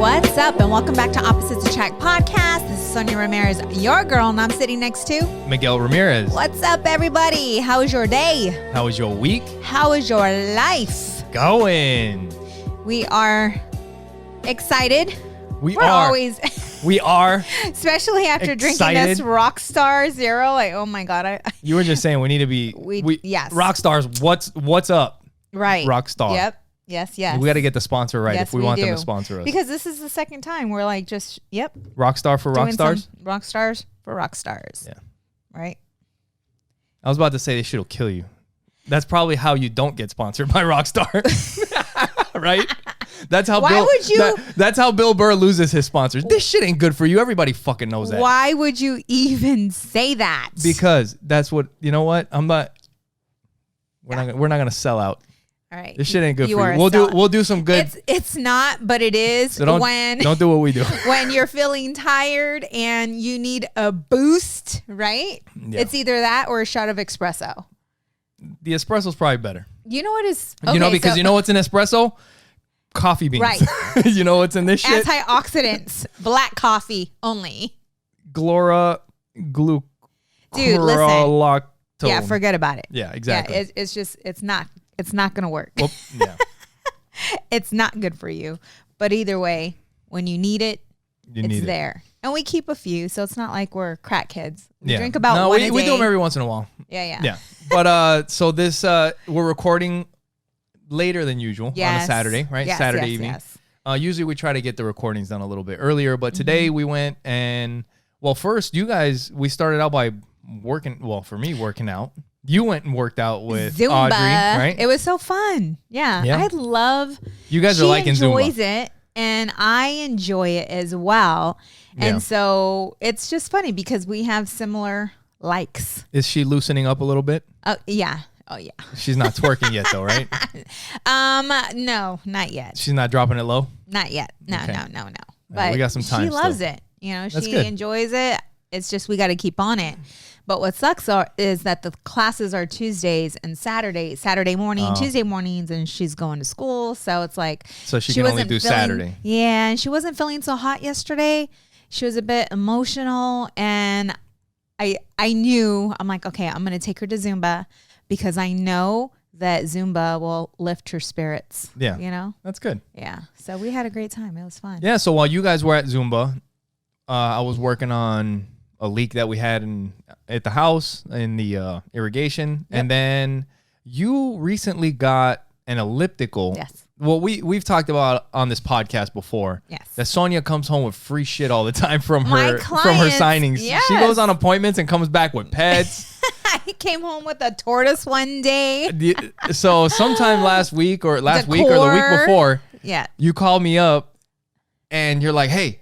What's up, and welcome back to Opposites Attract Podcast. This is Sonja Ramirez, your girl, and I'm sitting next to Miguel Ramirez. What's up, everybody? How was your day? How was your week? How is your life? Going. We are excited. We are. Especially after drinking this Rockstar Zero. Like, oh my God. You were just saying we need to be. Yes. Rockstars, what's up? Right. Rockstar. Yep. Yes. We got to get the sponsor right yes, if we want them to sponsor us. Because this is the second time we're like Rockstar for Rockstars? Rockstars for Rockstars. Yeah. Right? I was about to say they should kill you. That's probably how you don't get sponsored by Rockstar. Right? That's how that's how Bill Burr loses his sponsors. This shit ain't good for you. Everybody fucking knows that. Why would you even say that? Because that's what, you know what? We're not going to sell out. All right. This shit ain't good for you. We'll do some good. It's not, but it is. So don't do what we do. When you're feeling tired and you need a boost, right? Yeah. It's either that or a shot of espresso. The espresso's probably better. You know what is? Okay, because you know what's in espresso? Coffee beans. Right. You know what's in this shit? Antioxidants. Black coffee only. Dude, listen. Yeah, forget about it. Yeah, exactly. Yeah, it's just it's not going to work. Well, yeah. It's not good for you. But either way, when you need it, it's there. And we keep a few, so it's not like we're crackheads. We drink about one a day. We do them every once in a while. Yeah. But so this we're recording later than usual on a Saturday, right? Yes, Saturday evening. Yes. Usually we try to get the recordings done a little bit earlier, but today we went and first you guys, we started out by for me working out. You went and worked out with Zumba. Audrey, right? It was so fun. Yeah. I love. You guys are liking Zumba. She enjoys it, and I enjoy it as well. And so it's just funny because we have similar likes. Is she loosening up a little bit? Yeah. Oh yeah. She's not twerking yet though, right? No, not yet. She's not dropping it low? Not yet. No. Okay. But we got some time. She loves it. You know, That's she good. enjoys it. It's just we got to keep on it. But what sucks is that the classes are Tuesdays and Saturday morning, Tuesday mornings, and she's going to school. So it's like she can only do Saturday. Yeah, and she wasn't feeling so hot yesterday. She was a bit emotional, and I knew, I'm like, okay, I'm going to take her to Zumba because I know that Zumba will lift her spirits. Yeah. You know? That's good. Yeah. So we had a great time. It was fun. Yeah, so while you guys were at Zumba, I was working on a leak that we had at the house in the irrigation. Yep. And then you recently got an elliptical. Yes. Well, we've talked about on this podcast before. Yes. That Sonja comes home with free shit all the time from her clients, signings. yes. She goes on appointments and comes back with pets. I came home with a tortoise one day. So sometime last week or the week before, you called me up and you're like, hey,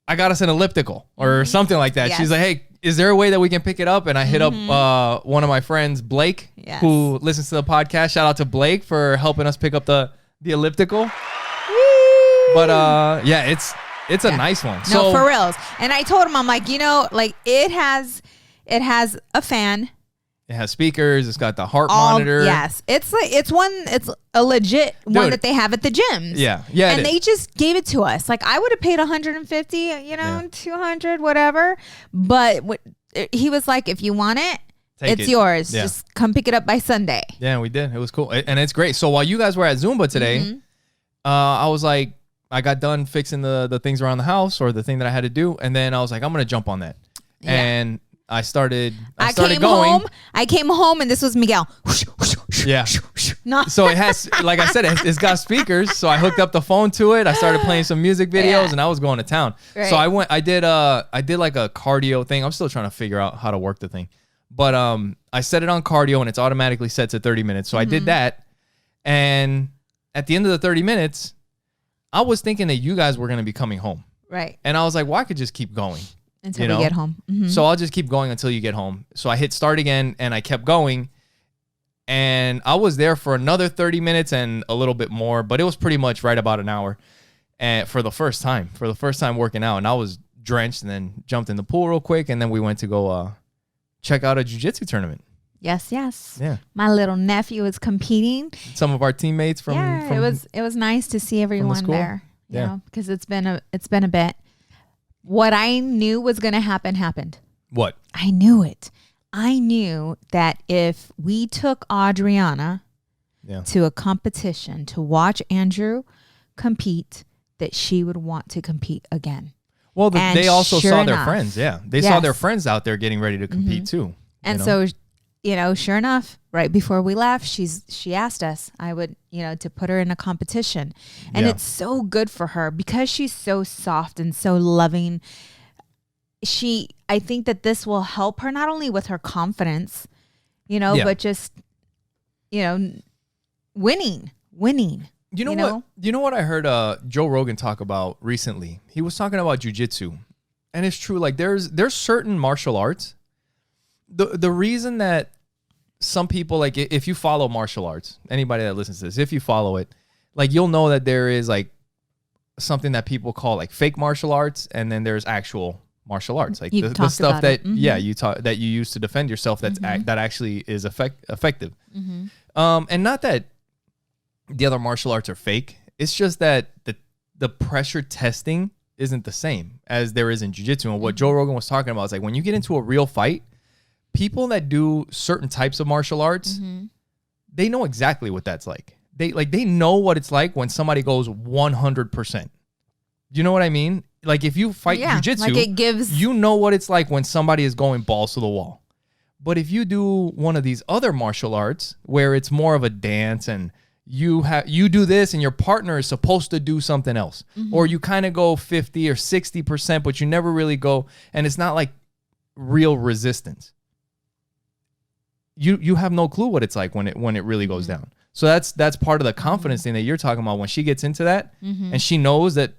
I got us an elliptical or something like that. Yes. She's like, hey, is there a way that we can pick it up? And I hit up one of my friends, Blake, who listens to the podcast. Shout out to Blake for helping us pick up the elliptical. Woo! But it's a nice one. No, for reals. And I told him, I'm like, like it has a fan. It has speakers. It's got the heart monitor. Yes. It's a legit one that they have at the gyms. Yeah. And they just gave it to us. Like I would have paid $150, 200, whatever. But he was like, if you want it, it's yours. Yeah. Just come pick it up by Sunday. Yeah, we did. It was cool. And it's great. So while you guys were at Zumba today, I was like, I got done fixing the things around the house or the thing that I had to do. And then I was like, I'm going to jump on that. Yeah. And I started going. I came home and this was Miguel. Yeah. No. So it has, like I said, it's got speakers. So I hooked up the phone to it. I started playing some music videos and I was going to town. Right. So I did like a cardio thing. I'm still trying to figure out how to work the thing. But I set it on cardio and it's automatically set to 30 minutes. So I did that. And at the end of the 30 minutes, I was thinking that you guys were going to be coming home. Right. And I was like, well, I could just keep going. Until we get home. Mm-hmm. So I'll just keep going until you get home. So I hit start again and I kept going. And I was there for another 30 minutes and a little bit more, but it was pretty much right about an hour. And for the first time working out. And I was drenched and then jumped in the pool real quick. And then we went to go check out a jiu-jitsu tournament. Yes. Yeah. My little nephew was competing. Some of our teammates from it was nice to see everyone there. You know, because it's been a bit. What I knew was going to happen happened. What? I knew it. I knew that if we took Adriana to a competition to watch Andrew compete, that she would want to compete again. Well, they also saw their friends. Yeah. They saw their friends out there getting ready to compete too. And so, sure enough, right before we left, she asked us, to put her in a competition. And it's so good for her because she's so soft and so loving. I think that this will help her not only with her confidence, but just, winning. You know what I heard Joe Rogan talk about recently? He was talking about jiu-jitsu. And it's true, like there's certain martial arts. The reason that some people, like if you follow martial arts, anybody that listens to this, if you follow it, like you'll know that there is like something that people call like fake martial arts, and then there's actual martial arts, like the stuff that that you use to defend yourself. That actually is effective. And not that the other martial arts are fake. It's just that the pressure testing isn't the same as there is in jiu-jitsu. And what Joe Rogan was talking about is like when you get into a real fight, people that do certain types of martial arts, they know exactly what that's like. They know what it's like when somebody goes 100%. Do you know what I mean? Like if you fight jiu-jitsu, like it gives, you know what it's like when somebody is going balls to the wall. But if you do one of these other martial arts where it's more of a dance and you do this and your partner is supposed to do something else, or you kind of go 50 or 60%, but you never really go, and it's not like real resistance. You have no clue what it's like when it really goes down. So that's part of the confidence thing that you're talking about when she gets into that, and she knows that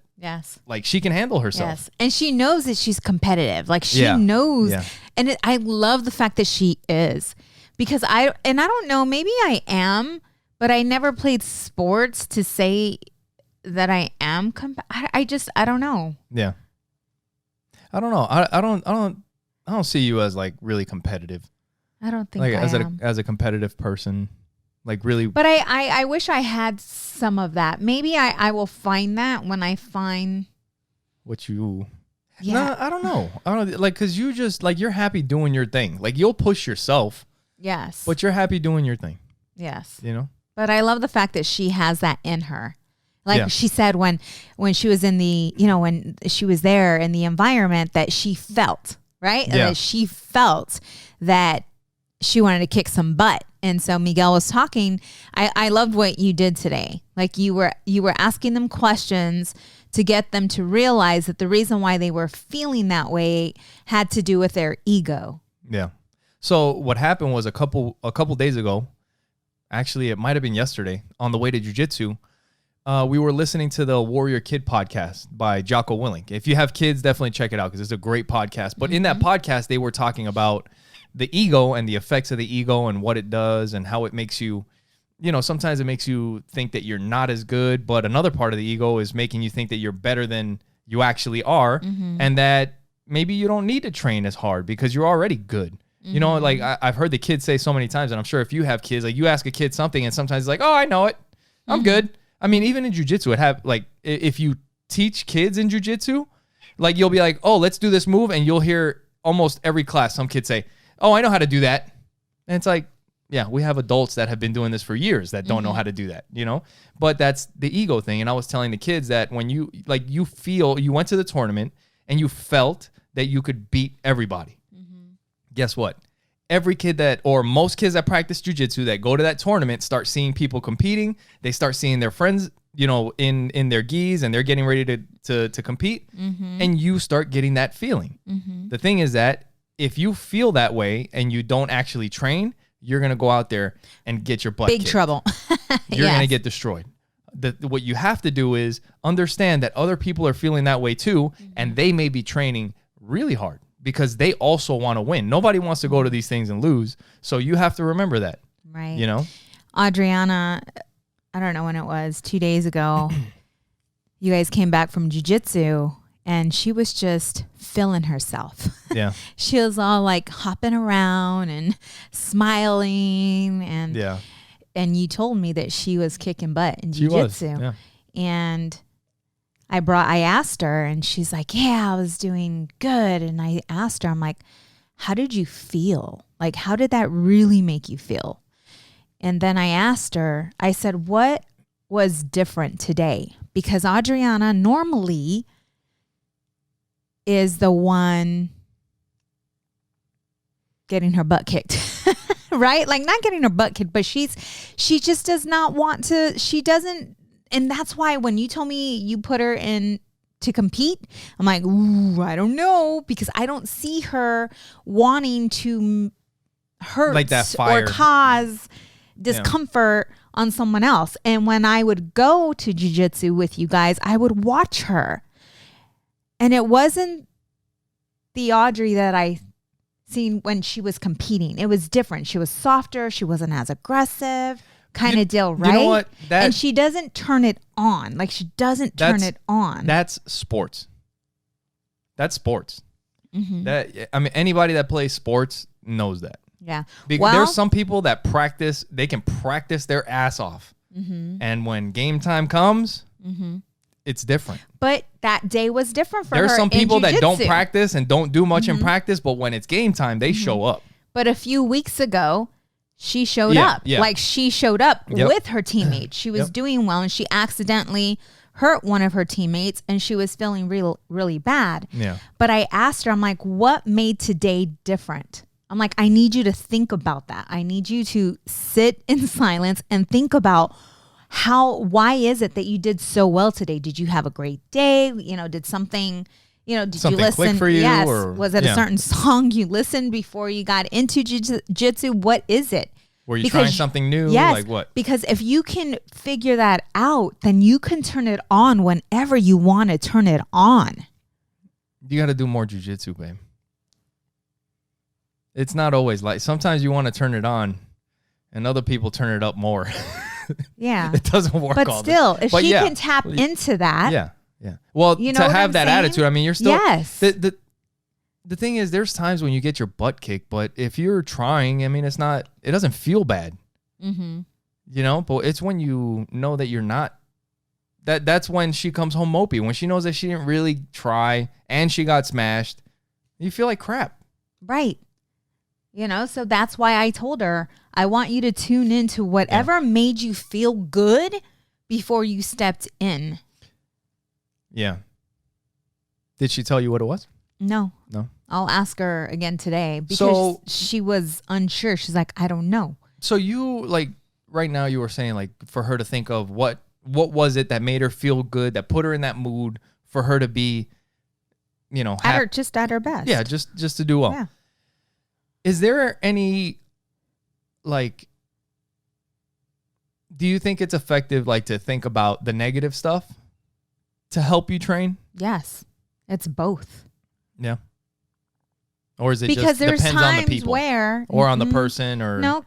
like she can handle herself. Yes, and she knows that she's competitive. Like she knows, and I love the fact that she is, because I don't know, maybe I am. But I never played sports to say that I am. I don't know. Yeah. I don't know. I don't see you as like really competitive. I don't think like I am. As a competitive person, like really. But I wish I had some of that. Maybe I will find that when I find what you. Yeah. No, I don't know. I don't like, cause you just like, you're happy doing your thing. Like you'll push yourself. Yes. But you're happy doing your thing. Yes. You know. But I love the fact that she has that in her. Like she said when she was in the, when she was there in the environment, that she felt, right? Yeah. That she felt that she wanted to kick some butt. And so Miguel was talking. I loved what you did today. Like you were asking them questions to get them to realize that the reason why they were feeling that way had to do with their ego. Yeah. So what happened was a couple days ago, actually, it might have been yesterday, on the way to jiu-jitsu, we were listening to the Warrior Kid podcast by Jocko Willink. If you have kids, definitely check it out because it's a great podcast. But in that podcast, they were talking about the ego and the effects of the ego and what it does and how it makes you, sometimes it makes you think that you're not as good, but another part of the ego is making you think that you're better than you actually are, and that maybe you don't need to train as hard because you're already good. Like I've heard the kids say so many times, and I'm sure if you have kids, like you ask a kid something and sometimes it's like, oh, I know it. I'm good. I mean, even in jiu-jitsu, if you teach kids in jiu-jitsu, like you'll be like, oh, let's do this move. And you'll hear almost every class, some kids say, oh, I know how to do that. And it's like, yeah, we have adults that have been doing this for years that don't know how to do that, but that's the ego thing. And I was telling the kids that when you went to the tournament and you felt that you could beat everybody. Guess what? Every kid or most kids that practice jiu-jitsu that go to that tournament start seeing people competing. They start seeing their friends, in their gis, and they're getting ready to compete. And you start getting that feeling. The thing is that if you feel that way and you don't actually train, you're going to go out there and get your butt kicked. Trouble. You're going to get destroyed. What you have to do is understand that other people are feeling that way too, and they may be training really hard, because they also want to win. Nobody wants to go to these things and lose. So you have to remember that. Right. Adriana, I don't know when it was, 2 days ago, you guys came back from jiu-jitsu and she was just feeling herself. Yeah. She was all like hopping around and smiling. And you told me that she was kicking butt in jiu-jitsu. Yeah. And I asked her and she's like, yeah, I was doing good. And I asked her, I'm like, how did you feel? Like, how did that really make you feel? And then I asked her, I said, what was different today? Because Adriana normally is the one getting her butt kicked, right? Like not getting her butt kicked, but she just does not want to, she doesn't. And that's why when you told me you put her in to compete, I'm like, ooh, I don't know, because I don't see her wanting to hurt like that fire or cause discomfort on someone else. And when I would go to jiu-jitsu with you guys, I would watch her. And it wasn't the Audrey that I seen when she was competing. It was different. She was softer. She wasn't as aggressive kind of deal, right? You know what? And she doesn't turn it on. Like she doesn't turn it on. That's sports. That's sports. Mm-hmm. That, I mean, anybody that plays sports knows that. Yeah. Because there's some people that practice, they can practice their ass off. Mm-hmm. And when game time comes, it's different. But that day was different for her. There's some people that jiu-jitsu. don't practice and don't do much in practice, but when it's game time, they show up. But a few weeks ago, she showed up. Yeah. Like she showed up with her teammates. She was doing well and she accidentally hurt one of her teammates and she was feeling really bad. Yeah. But I asked her, I'm like, what made today different? I'm like, I need you to think about that. I need you to sit in silence and think about why is it that you did so well today? Did you have a great day? You know, did something, did something you listen? Click for you? Yes. Or, was it a certain song you listened before you got into jiu-jitsu? What is it? Were you trying something new? Yes, like what? Because if you can figure that out, then you can turn it on whenever you want to turn it on. You got to do more jiu-jitsu, babe. It's not always like, sometimes you want to turn it on and other people turn it up more. Yeah. It doesn't work but all still, the if she can tap into that. Yeah. Yeah. Well, you know to what have I'm that saying? attitude, I mean, you're still. Yes. The thing is, there's times when you get your butt kicked, but if you're trying, I mean, it doesn't feel bad. Mm-hmm. But it's when you know that you're not. That's when she comes home mopey. When she knows that she didn't really try and she got smashed, you feel like crap. Right. So that's why I told her, I want you to tune into whatever made you feel good before you stepped in. Yeah. Did she tell you what it was? No. I'll ask her again today because she was unsure. She's like, I don't know. So you, like, right now you were saying, like, for her to think of what was it that made her feel good, that put her in that mood for her to be, just at her best. Yeah, just to do well. Yeah. Is there any, like, do you think it's effective, like, to think about the negative stuff to help you train? Yes. It's both. Yeah. Or is it because just depends on the people? Where or on the person or no.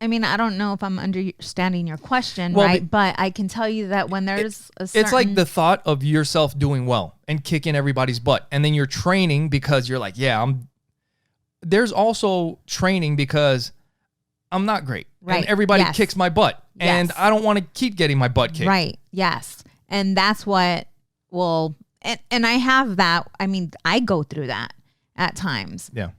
I mean, I don't know if I'm understanding your question, right? But I can tell you that when there's a certain... It's like the thought of yourself doing well and kicking everybody's butt. And then you're training because you're like, there's also training because I'm not great. Right. And everybody kicks my butt. Yes. And I don't want to keep getting my butt kicked. Right. Yes. And that's what and I have that. I mean, I go through that at times. Yeah.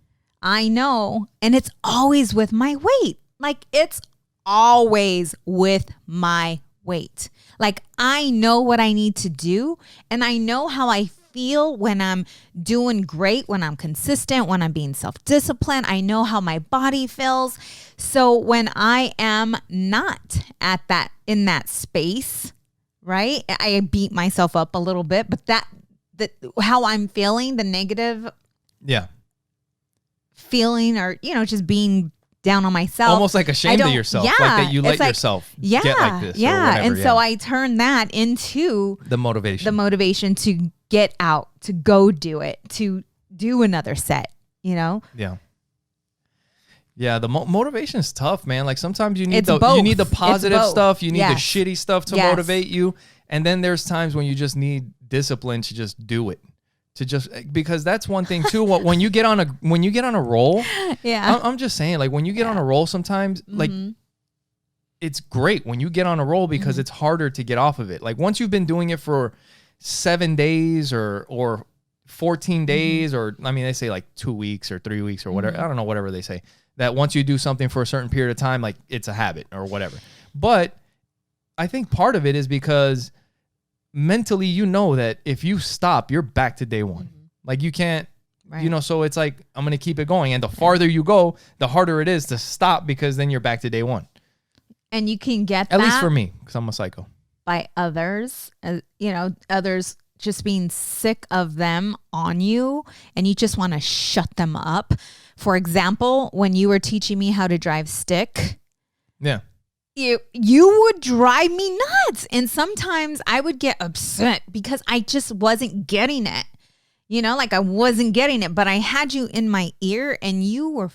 I know. And it's always with my weight. Like, it's always with my weight. Like, I know what I need to do. And I know how I feel when I'm doing great, when I'm consistent, when I'm being self-disciplined. I know how my body feels. So when I am not in that space, right? I beat myself up a little bit, but that how I'm feeling, the negative feeling or, just being down on myself. Almost like ashamed of yourself. Yeah, like that you let yourself get like this. Yeah. Or whatever, and so I turn that into the motivation to get out, to go do it, to do another set, Yeah. Yeah, the motivation is tough, man. Like sometimes you need the positive stuff, you need the shitty stuff to motivate you, and then there's times when you just need discipline to just do it. Because that's one thing too. When you get on a roll, I'm just saying, like when you get on a roll, sometimes like it's great when you get on a roll because it's harder to get off of it. Like once you've been doing it for 7 days or 14 days, or I mean, they say like 2 weeks or 3 weeks or whatever. I don't know, whatever they say. That once you do something for a certain period of time, like it's a habit or whatever. But I think part of it is because mentally, you know that if you stop, you're back to day one. Like you can't, so it's like, I'm going to keep it going. And the farther you go, the harder it is to stop, because then you're back to day one. And you can get that. At least for me, because I'm a psycho. By others, others just being sick of them on you, and you just want to shut them up. For example, when you were teaching me how to drive stick. Yeah. You would drive me nuts. And sometimes I would get upset because I just wasn't getting it. Like I wasn't getting it, but I had you in my ear and you were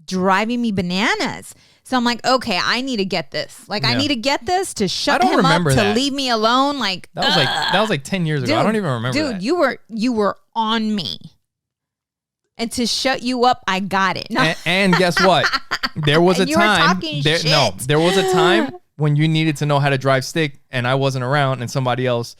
driving me bananas. So I'm like, okay, I need to get this. Like, I need to get this to shut him up, to leave me alone. Like that was like 10 years ago. I don't even remember that. Dude, you were on me. And to shut you up, I got it. No. And guess what? There was a time. There was a time when you needed to know how to drive stick, and I wasn't around, and somebody else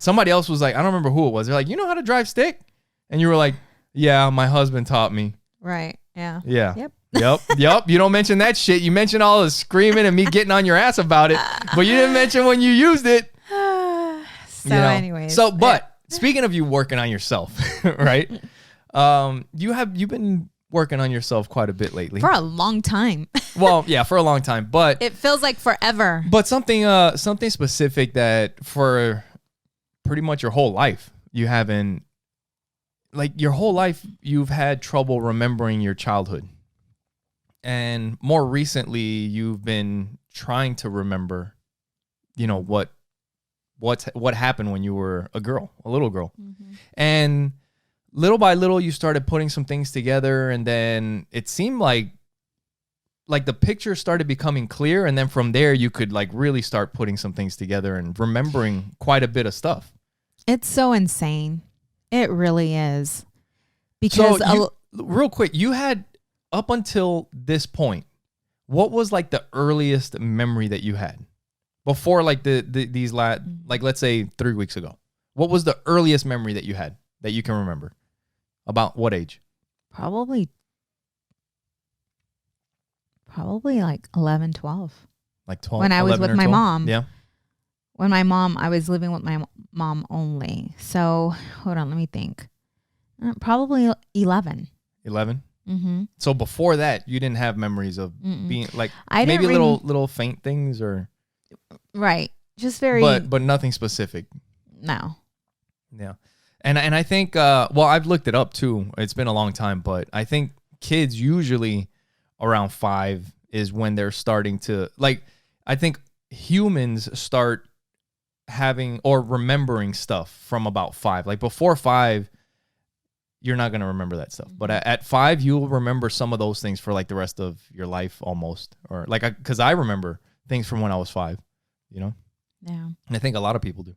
was like, I don't remember who it was. They're like, you know how to drive stick? And you were like, yeah, my husband taught me. Right. Yeah. Yeah. Yep. You don't mention that shit. You mention all the screaming and me getting on your ass about it, but you didn't mention when you used it. Anyways. But speaking of you working on yourself, right? You've been working on yourself quite a bit lately. For a long time. Well, yeah, for a long time, but it feels like forever. But something specific that for pretty much your whole life, you haven't, like your whole life, you've had trouble remembering your childhood. And more recently, you've been trying to remember, what happened when you were a little girl. Mm-hmm. And little by little, you started putting some things together, and then it seemed like the picture started becoming clear, and then from there, you could like really start putting some things together and remembering quite a bit of stuff. It's so insane. It really is. Because real quick, you had, up until this point, what was like the earliest memory that you had before like like let's say 3 weeks ago? What was the earliest memory that you had that you can remember? About what age? Probably like 11, 12. Like 12? When I was with my mom. Yeah. When I was living with my mom only. So hold on, let me think. Probably 11. 11? Mm-hmm. So before that, you didn't have memories of being like maybe little faint things or right, just very, but nothing specific. No. Yeah, and I think I've looked it up too. It's been a long time, but I think kids usually around 5 is when they're starting to like. I think humans start having or remembering stuff from about 5. Like before 5. You're not going to remember that stuff. But at 5, you'll remember some of those things for like the rest of your life almost. Or like, because I remember things from when I was 5, Yeah. And I think a lot of people do.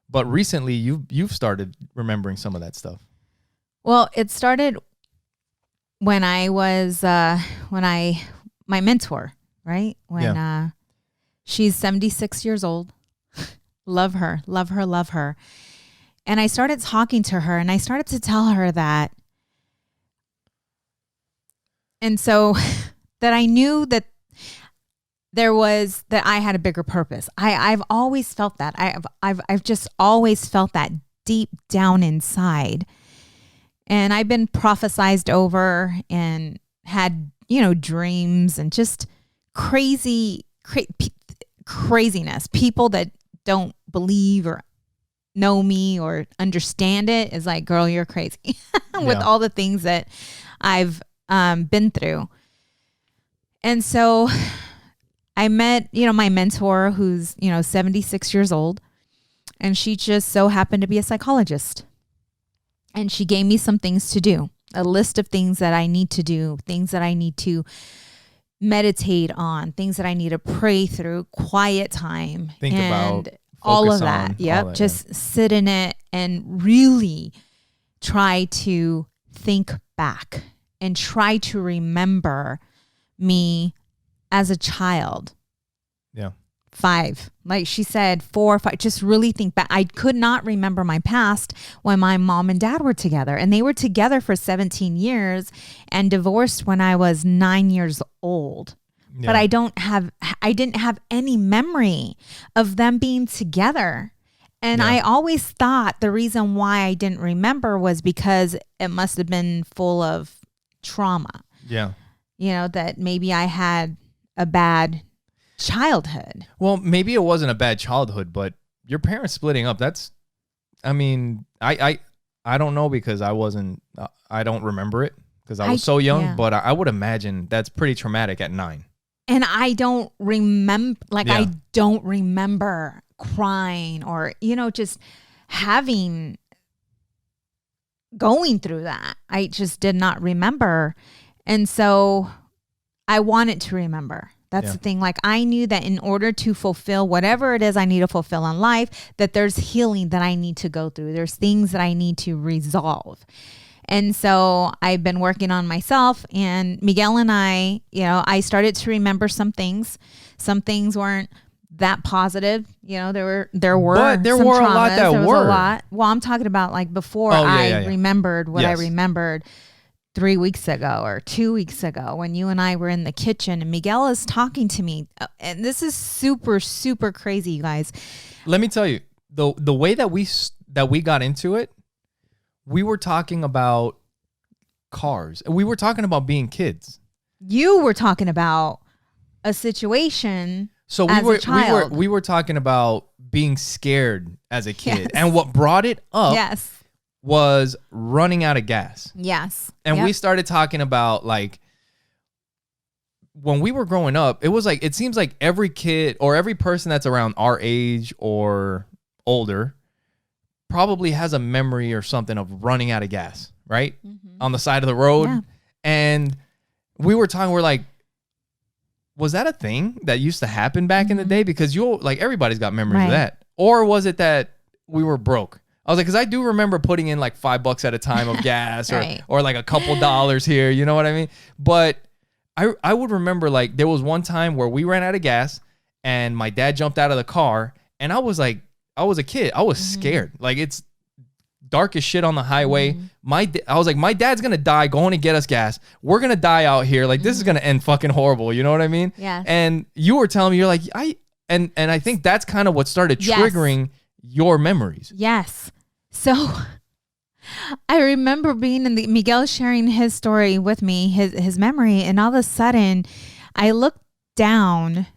But recently you've started remembering some of that stuff. Well, it started when I was, my mentor, right? When she's 76 years old. Love her. And I started talking to her, and I started to tell her that. And so that I knew that that I had a bigger purpose. I've always felt that. I've just always felt that deep down inside. And I've been prophesized over and had, dreams and just craziness. People that don't believe or know me or understand it is like, girl, you're crazy with all the things that I've been through. And so I met, my mentor who's, 76 years old, and she just so happened to be a psychologist. And she gave me some things to do, a list of things that I need to do, things that I need to meditate on, things that I need to pray through, quiet time. Think about all of that. Yep. Just sit in it and really try to think back and try to remember me as a child. Yeah. 5. Like she said, 4 or 5. Just really think back. I could not remember my past when my mom and dad were together. And they were together for 17 years and divorced when I was 9 years old. Yeah. But I didn't have any memory of them being together. And I always thought the reason why I didn't remember was because it must have been full of trauma. Yeah. You know, that maybe I had a bad childhood. Well, maybe it wasn't a bad childhood, but your parents splitting up, that's, I mean, I don't know because I don't remember it because I was so young, but I would imagine that's pretty traumatic at 9. And I don't remember, I don't remember crying or, you know, just going through that. I just did not remember. And so I wanted to remember. That's the thing. Like I knew that in order to fulfill whatever it is I need to fulfill in life, that there's healing that I need to go through. There's things that I need to resolve. And so I've been working on myself, and Miguel and I, you know, I started to remember some things. Some things weren't that positive. You know, there were some traumas. A lot that there was were. A lot. Well, I'm talking about like before I remembered what I remembered 3 weeks ago or 2 weeks ago when you and I were in the kitchen and Miguel is talking to me. And this is super, super crazy, you guys. Let me tell you, the way that we got into it, we were talking about cars. We were talking about being kids. You were talking about a situation. So we were talking about being scared as a kid. Yes. And what brought it up was running out of gas. Yes. And we started talking about like when we were growing up, it was like it seems like every kid or every person that's around our age or older probably has a memory or something of running out of gas, right? Mm-hmm. On the side of the road. Yeah. And we were talking, we're like, was that a thing that used to happen back in the day? Because everybody's got memories of that. Or was it that we were broke? I was like, because I do remember putting in like $5 at a time of gas or like a couple dollars here, you know what I mean? But I would remember like there was one time where we ran out of gas and my dad jumped out of the car and I was like, I was a kid. I was scared. Like it's dark as shit on the highway. I was like, my dad's going to die going to get us gas. We're going to die out here. Like this is going to end fucking horrible. You know what I mean? Yeah. And you were telling me, you're like, and I think that's kind of what started triggering your memories. Yes. So I remember being in Miguel sharing his story with me, his memory. And all of a sudden I looked down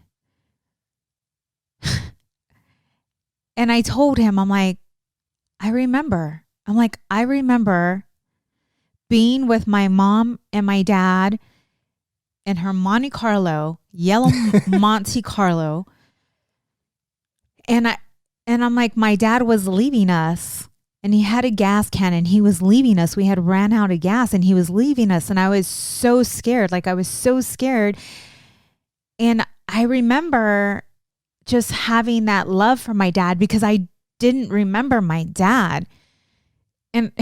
and I told him, I'm like, I remember being with my mom and my dad in her Monte Carlo, yellow Monte Carlo. And I'm like, my dad was leaving us and he had a gas can and he was leaving us. We had ran out of gas and he was leaving us. And I was so scared. And I remember just having that love for my dad because I didn't remember my dad. And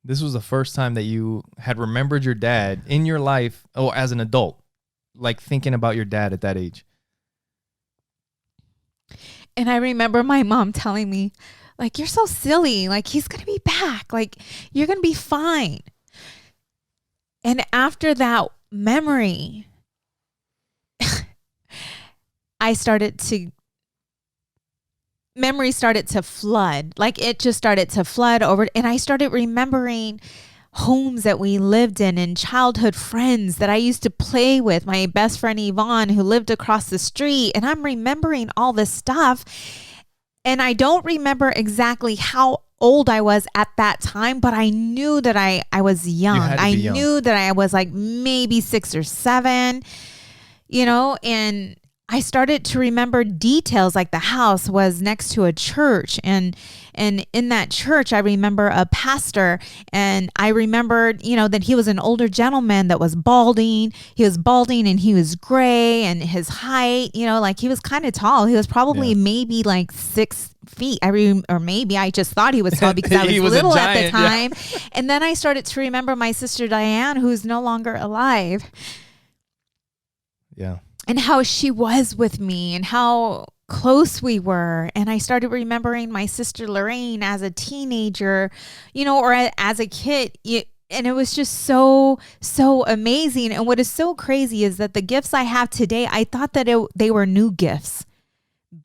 this was the first time that you had remembered your dad in your life as an adult, like thinking about your dad at that age. And I remember my mom telling me, like, you're so silly. Like, he's going to be back. Like, you're going to be fine. And after that memory, memory started to flood. Like it just started to flood over. And I started remembering homes that we lived in and childhood friends that I used to play with. My best friend Yvonne, who lived across the street. And I'm remembering all this stuff. And I don't remember exactly how old I was at that time, but I knew that I was young. I knew that I was like maybe 6 or 7, you know, and I started to remember details like the house was next to a church and in that church, I remember a pastor and I remembered, you know, that he was an older gentleman that was balding. He was balding and he was gray and his height, you know, like he was kind of tall. He was probably maybe like 6 feet. Or maybe I just thought he was tall because I was little at the time. Yeah. And then I started to remember my sister Diane, who's no longer alive. Yeah. And how she was with me and how close we were. And I started remembering my sister Lorraine as a teenager, or as a kid. And it was just so amazing. And what is so crazy is that the gifts I have today, I thought that they were new gifts.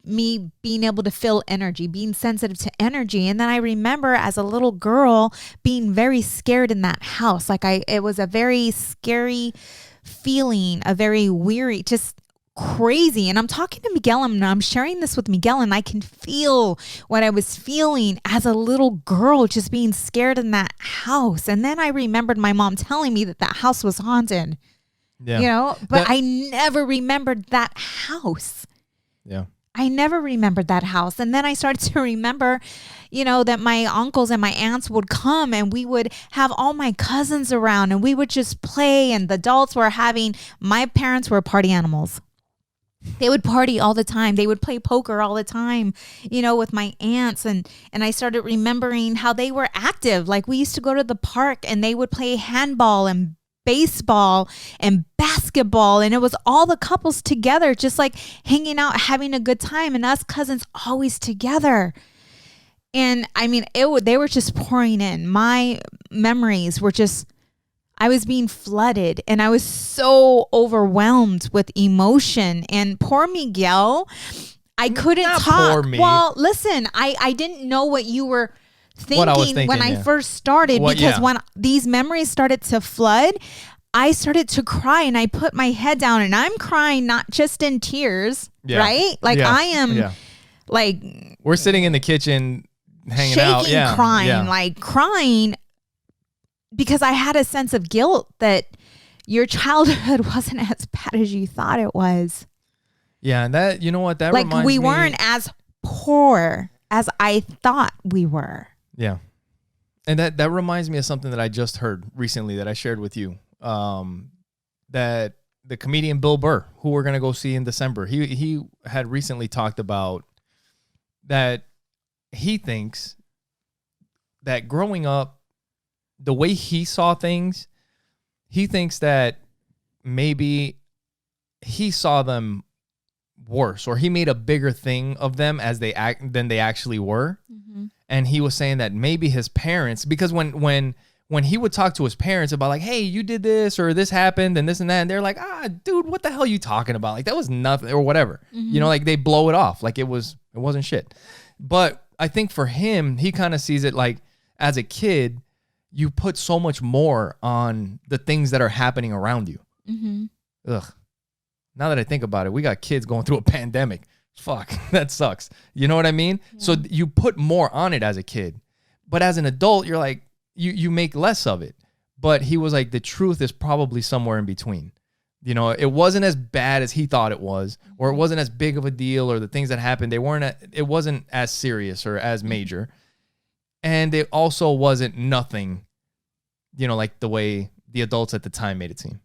Me being able to feel energy, being sensitive to energy. And then I remember as a little girl being very scared in that house. It was a very scary feeling, a very weary, just crazy. And I'm talking to Miguel and I'm sharing this with Miguel, and I can feel what I was feeling as a little girl, just being scared in that house. And then I remembered my mom telling me that house was haunted, but I never remembered that house. Yeah. I never remembered that house. And then I started to remember, that my uncles and my aunts would come and we would have all my cousins around and we would just play. And the adults my parents were party animals. They would party all the time. They would play poker all the time, with my aunts. And I started remembering how they were active. Like we used to go to the park and they would play handball and baseball and basketball, and it was all the couples together, just like hanging out, having a good time, and us cousins always together. And I mean, they were just pouring in. My memories were just, I was being flooded, and I was so overwhelmed with emotion. And poor Miguel, I couldn't talk. Poor me. Well, listen, I didn't know what you were thinking when I first started, because when these memories started to flood, I started to cry, and I put my head down, and I'm crying not just in tears, right? Like I am like, we're sitting in the kitchen hanging out, crying because I had a sense of guilt that your childhood wasn't as bad as you thought it was. Yeah, and that, that like reminds we me, weren't as poor as I thought we were. Yeah. And that reminds me of something that I just heard recently that I shared with you. That the comedian Bill Burr, who we're going to go see in December, he had recently talked about that he thinks that growing up, the way he saw things, he thinks that maybe he saw them worse, or he made a bigger thing of them than they actually were. Mm-hmm. And he was saying that maybe his parents, because when he would talk to his parents about like, hey, you did this or this happened and this and that, and they're like, dude, what the hell are you talking about? Like that was nothing or whatever. Mm-hmm. Like they blow it off like it wasn't shit. But I think for him, he kind of sees it like as a kid, you put so much more on the things that are happening around you. Mm-hmm. Ugh. Now that I think about it, we got kids going through a pandemic. Fuck, that sucks. You know what I mean? Yeah. So you put more on it as a kid. But as an adult, you're like, you make less of it. But he was like, the truth is probably somewhere in between. It wasn't as bad as he thought it was, or it wasn't as big of a deal, or the things that happened, it wasn't as serious or as major. And it also wasn't nothing, like the way the adults at the time made it seem.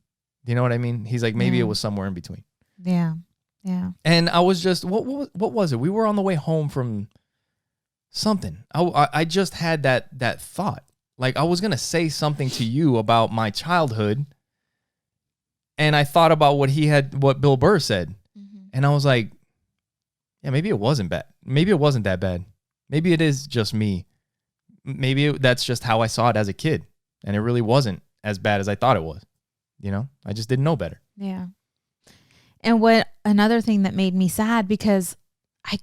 You know what I mean? He's like, maybe it was somewhere in between. Yeah. Yeah. And I was just, what was it? We were on the way home from something. I just had that thought. Like I was going to say something to you about my childhood. And I thought about what Bill Burr said. Mm-hmm. And I was like, yeah, maybe it wasn't bad. Maybe it wasn't that bad. Maybe it is just me. Maybe that's just how I saw it as a kid. And it really wasn't as bad as I thought it was. I just didn't know better. Yeah. And another thing that made me sad, because I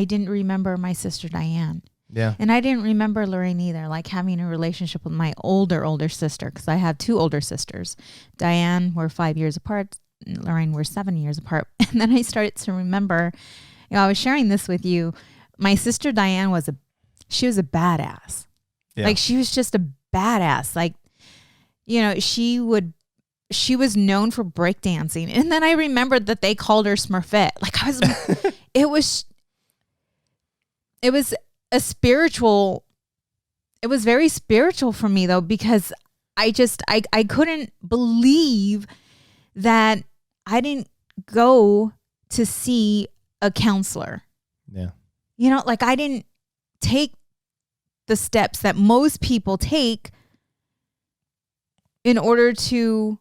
didn't remember my sister Diane. Yeah. And I didn't remember Lorraine either, like having a relationship with my older sister, because I have two older sisters. Diane, we're 5 years apart. Lorraine, we're 7 years apart. And then I started to remember, I was sharing this with you. My sister Diane she was a badass. Yeah. Like she was just a badass. Like, she was known for breakdancing. And then I remembered that they called her Smurfette. Like it was very spiritual for me though, because I couldn't believe that I didn't go to see a counselor. Yeah. Like I didn't take the steps that most people take in order to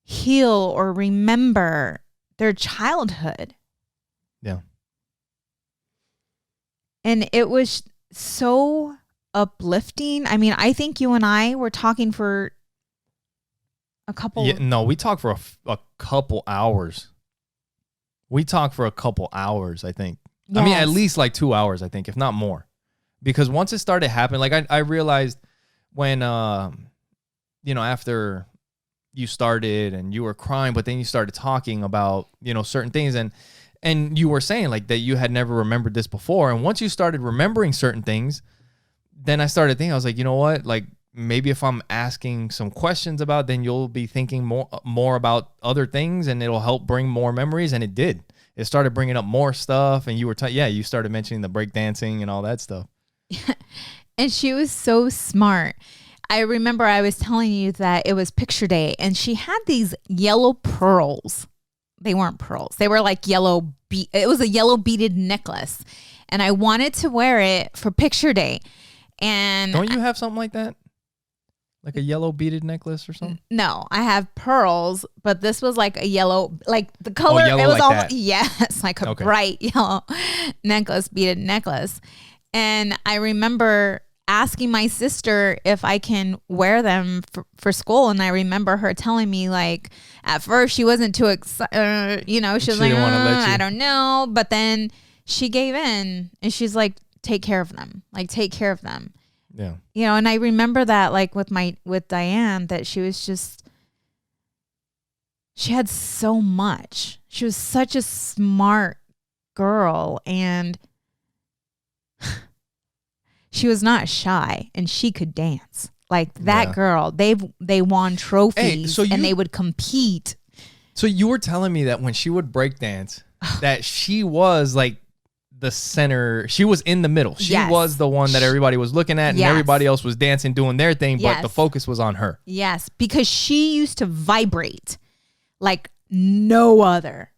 heal or remember their childhood. Yeah. And it was so uplifting. I mean, I think you and I were talking for a couple. Yeah, no, we talked for a couple hours. We talked for a couple hours, I think. Yes. I mean, at least like 2 hours, I think, if not more. Because once it started happening, like I realized when, after you started and you were crying, but then you started talking about, certain things and you were saying like that you had never remembered this before. And once you started remembering certain things, then I started thinking, I was like, you know what? Like maybe if I'm asking some questions about, then you'll be thinking more about other things and it'll help bring more memories. And it did. It started bringing up more stuff. And you were, you started mentioning the breakdancing and all that stuff. And she was so smart. I remember I was telling you that it was picture day and she had these yellow pearls. They weren't pearls. They were like yellow it was a yellow beaded necklace. And I wanted to wear it for picture day. And don't you have something like that? Like a yellow beaded necklace or something? No, I have pearls, but this was like a yellow, like the color. Yellow it was like all that. Yes, like a bright yellow necklace, beaded necklace. And I remember asking my sister if I can wear them for school. And I remember her telling me, like, at first she wasn't too excited, she was like, I don't know. But then she gave in and she's like, take care of them. Like, take care of them. Yeah. And I remember that, like, with Diane, that she had so much. She was such a smart girl, and she was not shy, and she could dance. Like that girl, they won trophies, and they would compete. So you were telling me that when she would break dance, that she was like the center. She was in the middle. She was the one that everybody was looking at, and everybody else was dancing, doing their thing, but the focus was on her. Yes, because she used to vibrate like no other.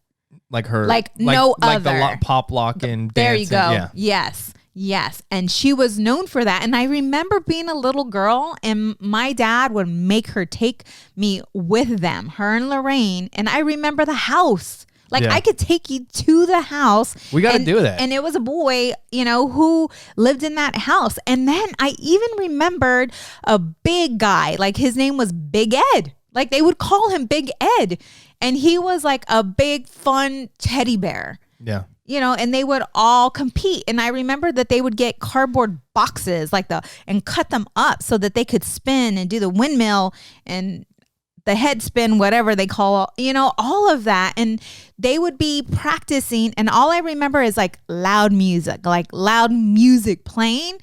Like her, no other. Like the pop lock and dancing. There you go. Yeah. Yes. And she was known for that. And I remember being a little girl and my dad would make her take me with them, her and Lorraine. And I remember the house. Like I could take you to the house. We got to do that. And it was a boy, who lived in that house. And then I even remembered a big guy, like his name was Big Ed. Like they would call him Big Ed. And he was like a big fun teddy bear. Yeah. And they would all compete. And I remember that they would get cardboard boxes and cut them up so that they could spin and do the windmill and the head spin, whatever they call, all of that. And they would be practicing. And all I remember is like loud music playing.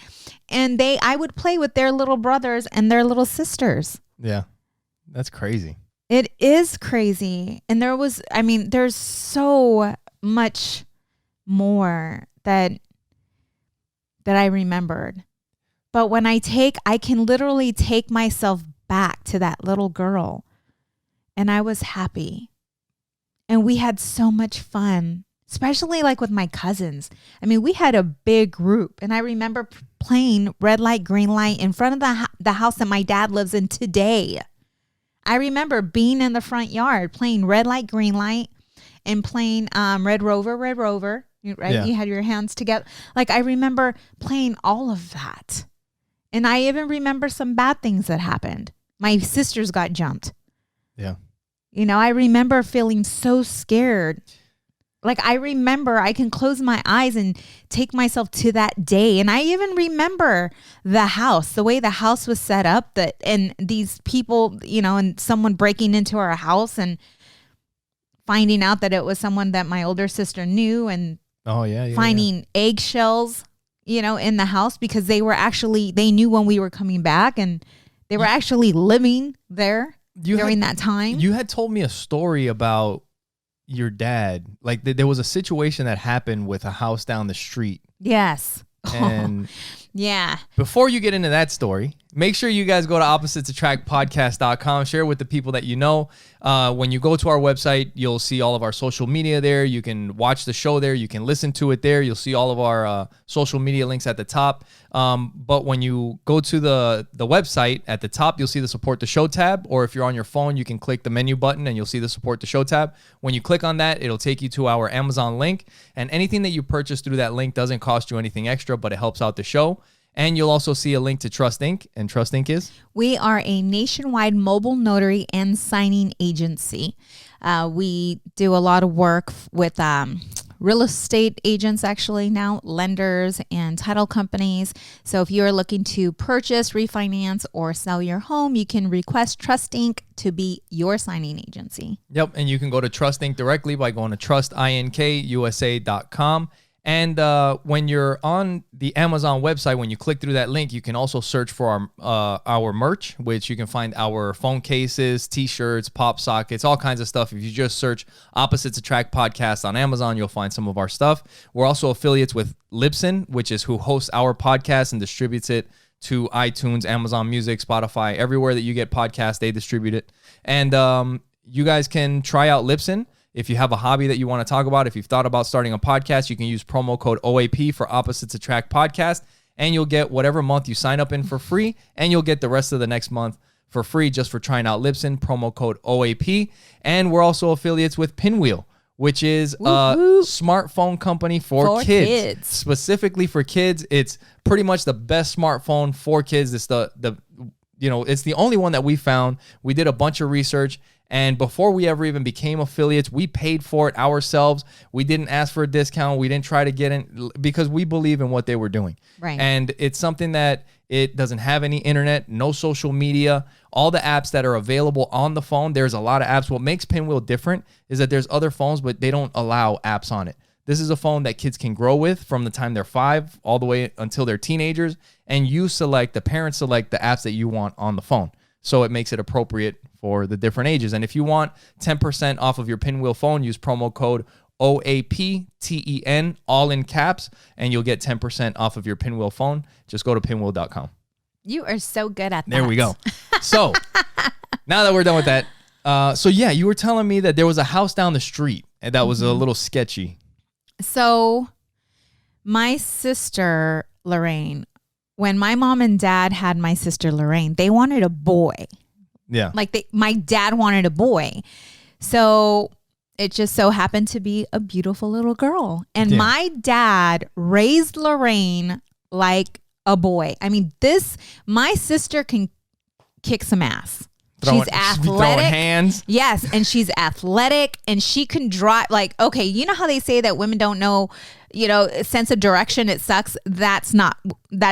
And I would play with their little brothers and their little sisters. Yeah. That's crazy. It is crazy. And there's so much more that I remembered. But when I can literally take myself back to that little girl. And I was happy. And we had so much fun, especially like with my cousins. I mean, we had a big group. And I remember playing red light, green light in front of the house that my dad lives in today. I remember being in the front yard playing red light, green light, and playing Red Rover, right? Yeah. You had your hands together. Like I remember playing all of that. And I even remember some bad things that happened. My sisters got jumped. Yeah. I remember feeling so scared. Like I remember I can close my eyes and take myself to that day. And I even remember the house, the way the house was set up, and these people, and someone breaking into our house and finding out that it was someone that my older sister knew, and finding eggshells, in the house because they knew when we were coming back, and they were actually living there during that time. You had told me a story about your dad. Like there was a situation that happened with a house down the street. Yes. And Yeah. Before you get into that story, make sure you guys go to oppositesattractpodcast.com. Share with the people that you know. When you go to our website, you'll see all of our social media there. You can watch the show there. You can listen to it there. You'll see all of our social media links at the top. But when you go to the website, at the top, you'll see the Support the Show tab. Or if you're on your phone, you can click the menu button and you'll see the Support the Show tab. When you click on that, it'll take you to our Amazon link. And anything that you purchase through that link doesn't cost you anything extra, but it helps out the show. And you'll also see a link to Trust Inc. And Trust Inc. is? We are a nationwide mobile notary and signing agency. We do a lot of work with real estate agents, actually now, lenders and title companies. So if you're looking to purchase, refinance, or sell your home, you can request Trust Inc. to be your signing agency. Yep. And you can go to Trust Inc. directly by going to trustinkusa.com. And when you're on the Amazon website, when you click through that link, you can also search for our merch, which you can find our phone cases, T-shirts, pop sockets, all kinds of stuff. If you just search Opposites Attract Podcast on Amazon, you'll find some of our stuff. We're also affiliates with Libsyn, which is who hosts our podcast and distributes it to iTunes, Amazon Music, Spotify, everywhere that you get podcasts, they distribute it. And you guys can try out Libsyn. If you have a hobby that you want to talk about, if you've thought about starting a podcast, you can use promo code OAP for Opposites Attract Podcast, and you'll get whatever month you sign up in for free, and you'll get the rest of the next month for free just for trying out Libsyn, promo code OAP. And we're also affiliates with Pinwheel, which is a smartphone company for kids. Specifically for kids. It's pretty much the best smartphone for kids. It's it's the only one that we found. We did a bunch of research. And before we ever even became affiliates, we paid for it ourselves. We didn't ask for a discount. We didn't try to get in because we believe in what they were doing. Right. And it's something that it doesn't have any internet, no social media, all the apps that are available on the phone. There's a lot of apps. What makes Pinwheel different is that there's other phones, but they don't allow apps on it. This is a phone that kids can grow with from the time they're 5 all the way until they're teenagers. And the parents select the apps that you want on the phone. So it makes it appropriate for the different ages. And if you want 10% off of your Pinwheel phone, use promo code OAPTEN, all in caps, and you'll get 10% off of your Pinwheel phone. Just go to pinwheel.com. You are so good at that. There we go. So now that we're done with that, you were telling me that there was a house down the street and that was a little sketchy. So my sister, Lorraine, when my mom and dad had my sister Lorraine, they wanted a boy. Yeah. My dad wanted a boy. So it just so happened to be a beautiful little girl. And my dad raised Lorraine like a boy. I mean, my sister can kick some ass. She's athletic. Throwing hands. Yes. And she's athletic and she can drive. Okay, you know how they say that women don't know, sense of direction. It sucks. That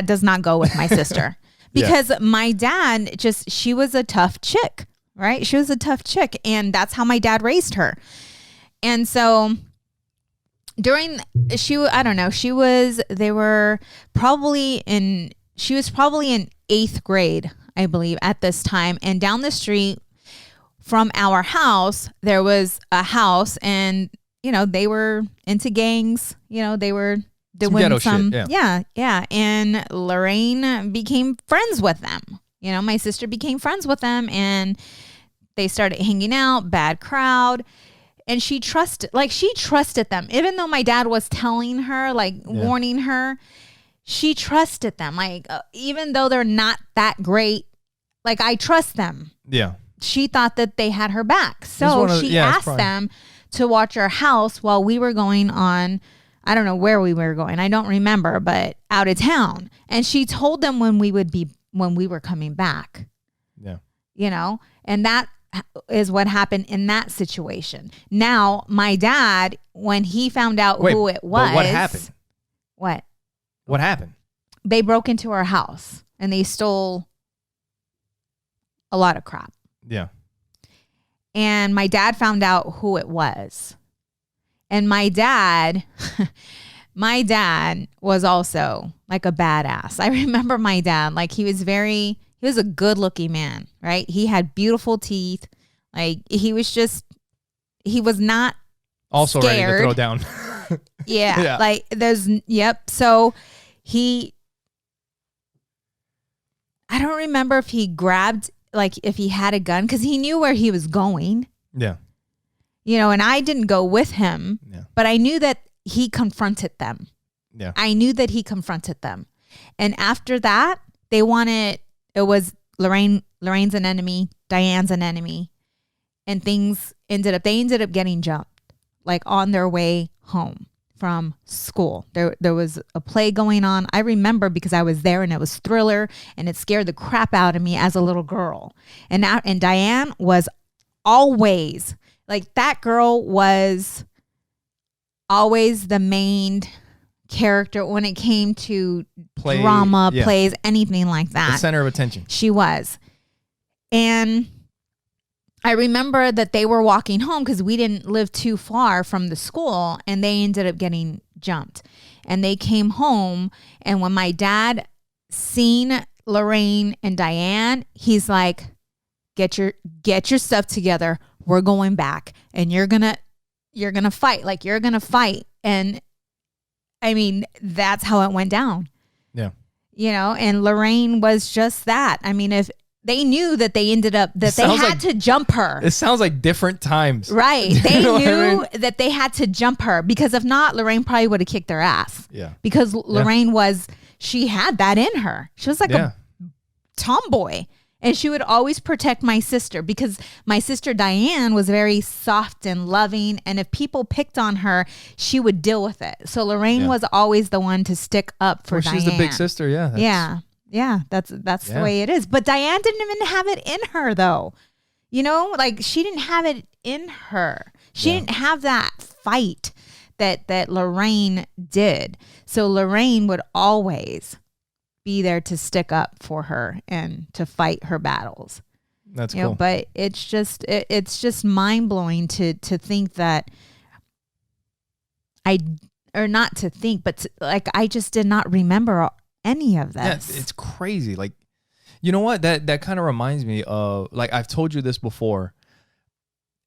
does not go with my sister. Because my dad she was a tough chick, right? She was a tough chick. And that's how my dad raised her. And so she was probably in 8th grade, I believe, at this time. And down the street from our house, there was a house and, they were into gangs, they were doing some shit, yeah. And Lorraine became friends with them. My sister became friends with them and they started hanging out, bad crowd. And she trusted them. Even though my dad was telling her, warning her, she trusted them. Even though they're not that great, I trust them. Yeah. She thought that they had her back. So she asked them to watch our house while we were going on, I don't know where we were going. I don't remember, but out of town. And she told them when we were coming back. Yeah. And that is what happened in that situation. Now, my dad, when he found out who it was. What happened? What happened? They broke into our house and they stole a lot of crap. Yeah. And my dad found out who it was. And my dad was also like a badass. I remember my dad, he was a good looking man, right? He had beautiful teeth. He was not also scared. Ready to throw down. Yeah. So he I don't remember if he grabbed, like if he had a gun, because he knew where he was going. Yeah. You know, and I didn't go with him, but I knew that he confronted them. Yeah. I knew that he confronted them. And after that, it was Lorraine's an enemy, Diane's an enemy. And they ended up getting jumped, like on their way home from school. There was a play going on. I remember because I was there and it was Thriller and it scared the crap out of me as a little girl. And Diane was always, like, that girl was always the main character when it came to drama, plays, anything like that. The center of attention. She was. And I remember that they were walking home because we didn't live too far from the school, and they ended up getting jumped. And they came home, and when my dad seen Lorraine and Diane, he's like, get your stuff together. We're going back, and you're gonna fight. Like, you're gonna fight. And I mean, that's how it went down. Yeah. You know, and Lorraine was just that. I mean, if they knew that they had to jump her. It sounds like different times. Right. They knew that they had to jump her, because if not, Lorraine probably would have kicked their ass. Yeah. Because Lorraine she had that in her. She was like a tomboy. And she would always protect my sister, because my sister Diane was very soft and loving. And if people picked on her, she would deal with it. So Lorraine was always the one to stick up for Diane. She's the big sister. Yeah. Yeah. That's the way it is. But Diane didn't even have it in her, though. You know, like, she didn't have it in her. She didn't have that fight that Lorraine did. So Lorraine would always be there to stick up for her and to fight her battles. That's cool. Know, but it's just mind blowing to think that I just did not remember any of this. Yeah, it's crazy. Like, you know what? That kind of reminds me of, like, I've told you this before,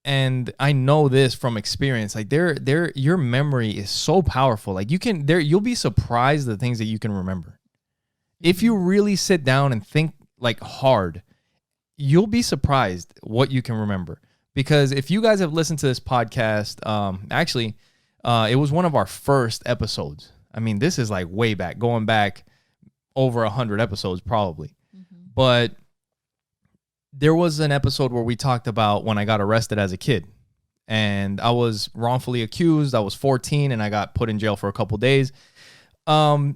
and I know this from experience. Like, your memory is so powerful. Like, you'll be surprised the things that you can remember. If you really sit down and think, like, hard, you'll be surprised what you can remember. Because if you guys have listened to this podcast, it was one of our first episodes. I mean, this is like way back, going back over 100 episodes probably. Mm-hmm. But there was an episode where we talked about when I got arrested as a kid. And I was wrongfully accused. I was 14 and I got put in jail for a couple days. But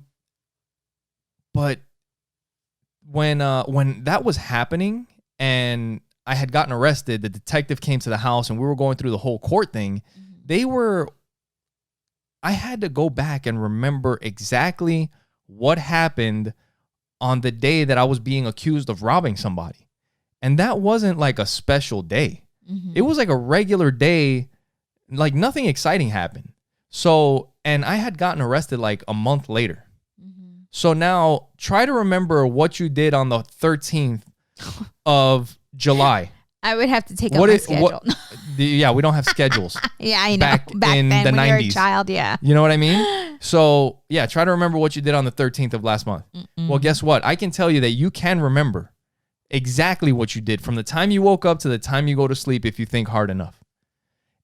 when that was happening and I had gotten arrested, the detective came to the house and we were going through the whole court thing. Mm-hmm. I had to go back and remember exactly what happened on the day that I was being accused of robbing somebody. And that wasn't like a special day. Mm-hmm. It was like a regular day, like nothing exciting happened. So, and I had gotten arrested like a month later. So now try to remember what you did on the 13th of July. I would have to take up my schedule. We don't have schedules. Yeah, I know. Back in then the when 90s. You were a child, yeah. You know what I mean? So, yeah, try to remember what you did on the 13th of last month. Mm-mm. Well, guess what? I can tell you that you can remember exactly what you did from the time you woke up to the time you go to sleep if you think hard enough.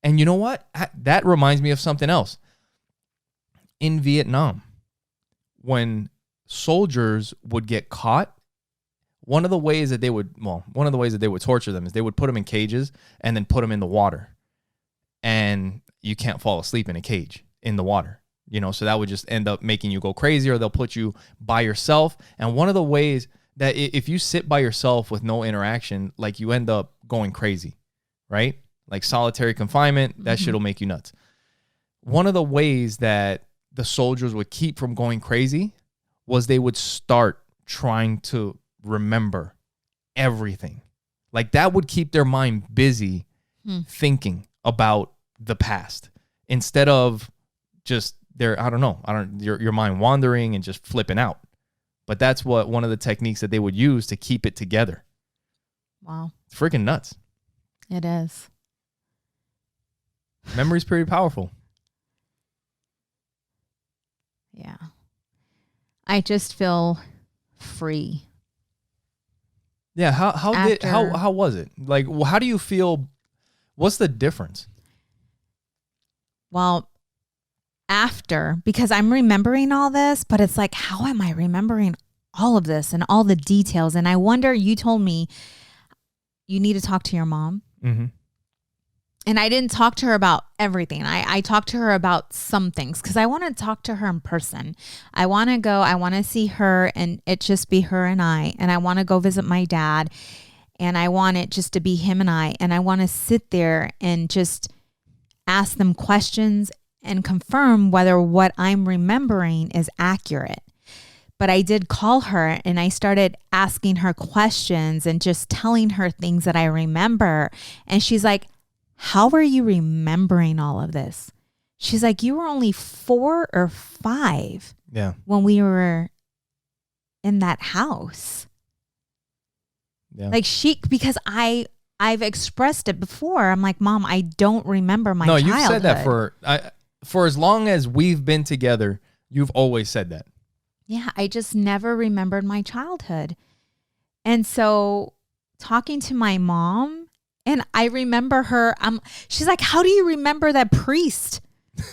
And you know what? That reminds me of something else. In Vietnam, when soldiers would get caught, one of the ways that they would torture them is they would put them in cages and then put them in the water. And you can't fall asleep in a cage in the water, you know, so that would just end up making you go crazy, or they'll put you by yourself. And one of the ways that if you sit by yourself with no interaction, like, you end up going crazy, right? Like solitary confinement, that shit will make you nuts. One of the ways that the soldiers would keep from going crazy was they would start trying to remember everything. Like, that would keep their mind busy thinking about the past instead of just your mind wandering and just flipping out. But that's what one of the techniques that they would use to keep it together. Wow. It's freaking nuts. It is. Memory's pretty powerful. Yeah. I just feel free. Yeah. How was it? Like, how do you feel? What's the difference? Well, after, because I'm remembering all this, but it's like, how am I remembering all of this and all the details? And I wonder, you told me you need to talk to your mom. Mm-hmm. And I didn't talk to her about everything. I talked to her about some things because I want to talk to her in person. I want to go, I want to see her and it just be her and I. And I want to go visit my dad. And I want it just to be him and I. And I want to sit there and just ask them questions and confirm whether what I'm remembering is accurate. But I did call her and I started asking her questions and just telling her things that I remember. And she's like, how are you remembering all of this? She's like, you were only 4 or 5 when we were in that house. Yeah. Like because I've expressed it before. I'm like, Mom, I don't remember my childhood. No, you've said that for as long as we've been together, you've always said that. Yeah, I just never remembered my childhood. And so talking to my mom, and I remember her, she's like, how do you remember that priest?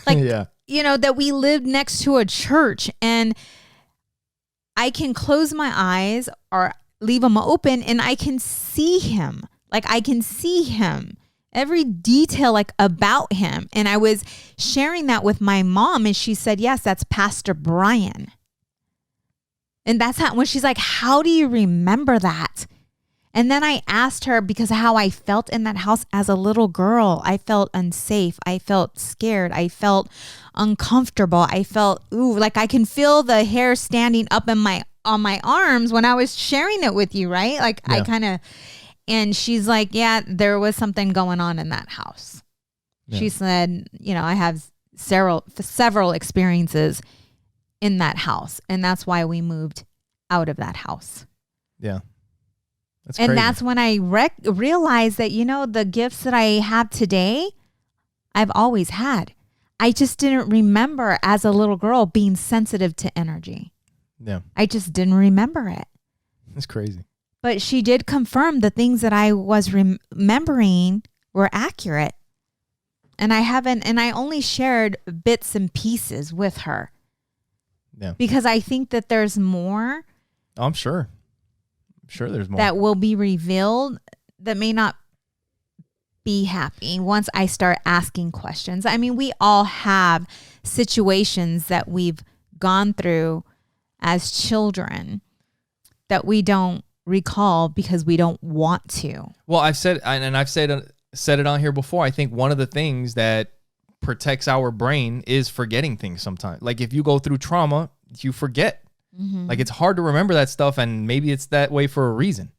Like, that we lived next to a church and I can close my eyes or leave them open and I can see him. Like I can see him, every detail like about him. And I was sharing that with my mom and she said, yes, that's Pastor Brian. And that's when she's like, how do you remember that? And then I asked her because of how I felt in that house as a little girl. I felt unsafe. I felt scared. I felt uncomfortable. I felt, like I can feel the hair standing up on my arms when I was sharing it with you, right? Like I kind of, and she's like, yeah, there was something going on in that house. Yeah. She said, I have several experiences in that house. And that's why we moved out of that house. Yeah. That's crazy. That's when I realized that, the gifts that I have today, I've always had. I just didn't remember as a little girl being sensitive to energy. Yeah. I just didn't remember it. That's crazy. But she did confirm the things that I was remembering were accurate. And I only shared bits and pieces with her. Yeah. Because I think that there's more. Oh, I'm sure. Sure, there's more that will be revealed that may not be happy once I start asking questions. I mean, we all have situations that we've gone through as children that we don't recall because we don't want to. Well, I've said it on here before. I think one of the things that protects our brain is forgetting things sometimes. Like if you go through trauma, you forget. Mm-hmm. Like it's hard to remember that stuff, and maybe it's that way for a reason.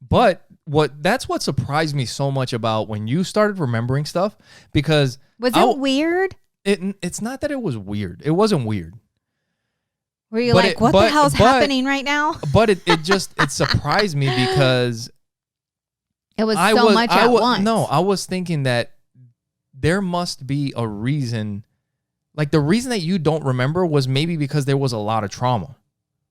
But that's what surprised me so much about when you started remembering stuff, because was it weird? It's not that it was weird. It wasn't weird. Were you what the hell's happening right now? But it surprised me because it was much at once. No, I was thinking that there must be a reason. Like the reason that you don't remember was maybe because there was a lot of trauma.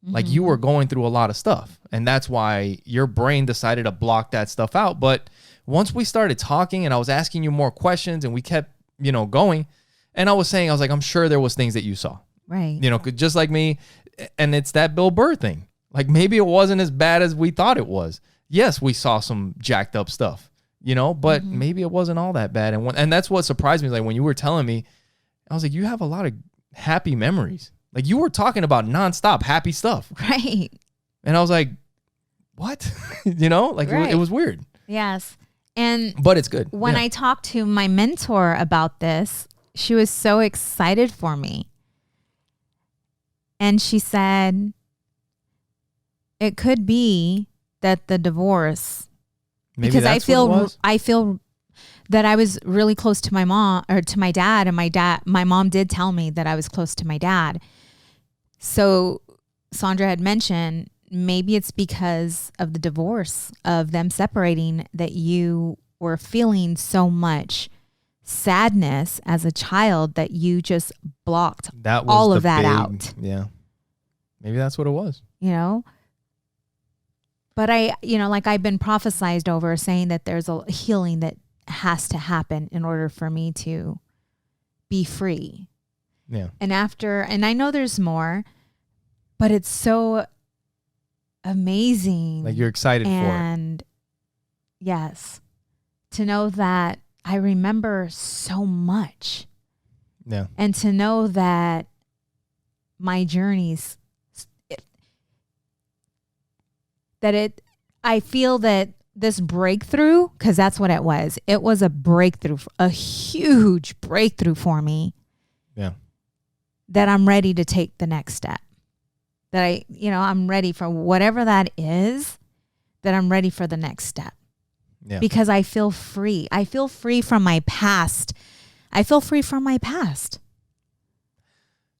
Like you were going through a lot of stuff, and that's why your brain decided to block that stuff out. But once we started talking and I was asking you more questions and we kept, going, and I was like, I'm sure there was things that you saw. Right. Just like me. And it's that Bill Burr thing. Like maybe it wasn't as bad as we thought it was. Yes, we saw some jacked up stuff, but maybe it wasn't all that bad. And that's what surprised me. Like when you were telling me, I was like, you have a lot of happy memories. Like you were talking about nonstop happy stuff. Right. And I was like, what? Right. It was weird. Yes. But it's good. When I talked to my mentor about this, she was so excited for me. And she said, it could be that the divorce, maybe because I feel that I was really close to my mom or to my dad, and my mom did tell me that I was close to my dad. So Sonja had mentioned maybe it's because of the divorce, of them separating, that you were feeling so much sadness as a child that you just blocked all of that out. Yeah. Maybe that's what it was. But like I've been prophesized over saying that there's a healing that has to happen in order for me to be free. Yeah. And I know there's more, but it's so amazing. Like you're excited for it. And yes, to know that I remember so much. Yeah. And to know that my journeys, I feel that this breakthrough, because that's what it was. It was a breakthrough, a huge breakthrough for me. Yeah. That I'm ready to take the next step. That I'm ready for whatever that is, that I'm ready for the next step. Yeah. Because I feel free. I feel free from my past.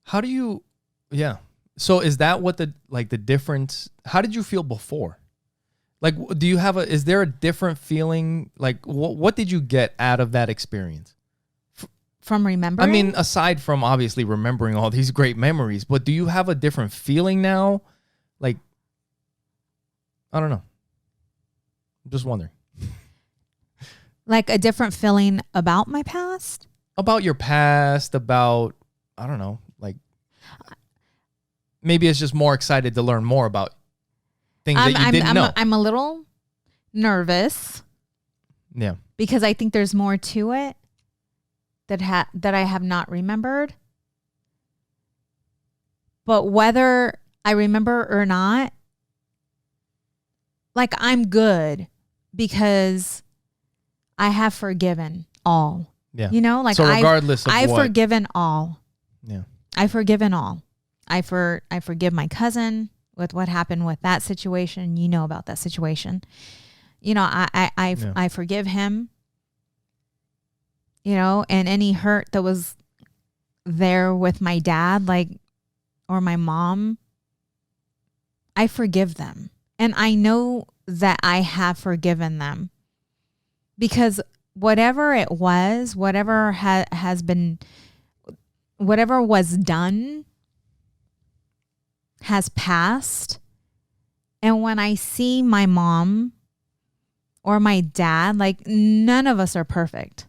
How do you, yeah. So is that what the difference, how did you feel before? Like, is there a different feeling? Like, what did you get out of that experience? From remembering? I mean, aside from obviously remembering all these great memories, but do you have a different feeling now? Like, I don't know. I'm just wondering. Like a different feeling about my past? About your past, about, I don't know, like, maybe it's just more excited to learn more about things that you didn't know. I'm a little nervous. Yeah. Because I think there's more to it that I have not remembered. But whether I remember or not, like I'm good because I have forgiven all. Yeah. Like so regardless I've what, forgiven all. Yeah. I've forgiven all. I forgive my cousin with what happened with that situation. You know about that situation. I forgive him. And any hurt that was there with my dad, or my mom, I forgive them. And I know that I have forgiven them because whatever it was, whatever has been, whatever was done has passed. And when I see my mom or my dad, none of us are perfect.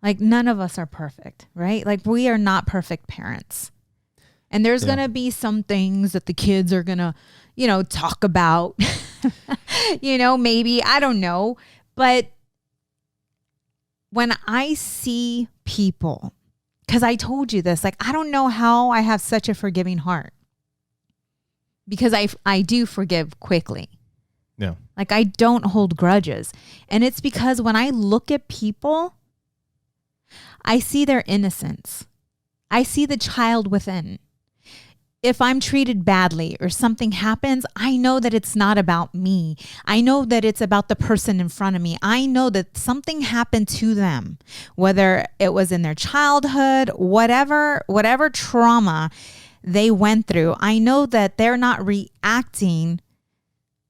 None of us are perfect, right? We are not perfect parents. And there's going to be some things that the kids are going to, talk about, maybe, I don't know. But when I see people, because I told you this, I don't know how I have such a forgiving heart. Because I do forgive quickly. Yeah. I don't hold grudges. And it's because when I look at people, I see their innocence. I see the child within. If I'm treated badly or something happens, I know that it's not about me. I know that it's about the person in front of me. I know that something happened to them, whether it was in their childhood, whatever trauma they went through. I know that they're not reacting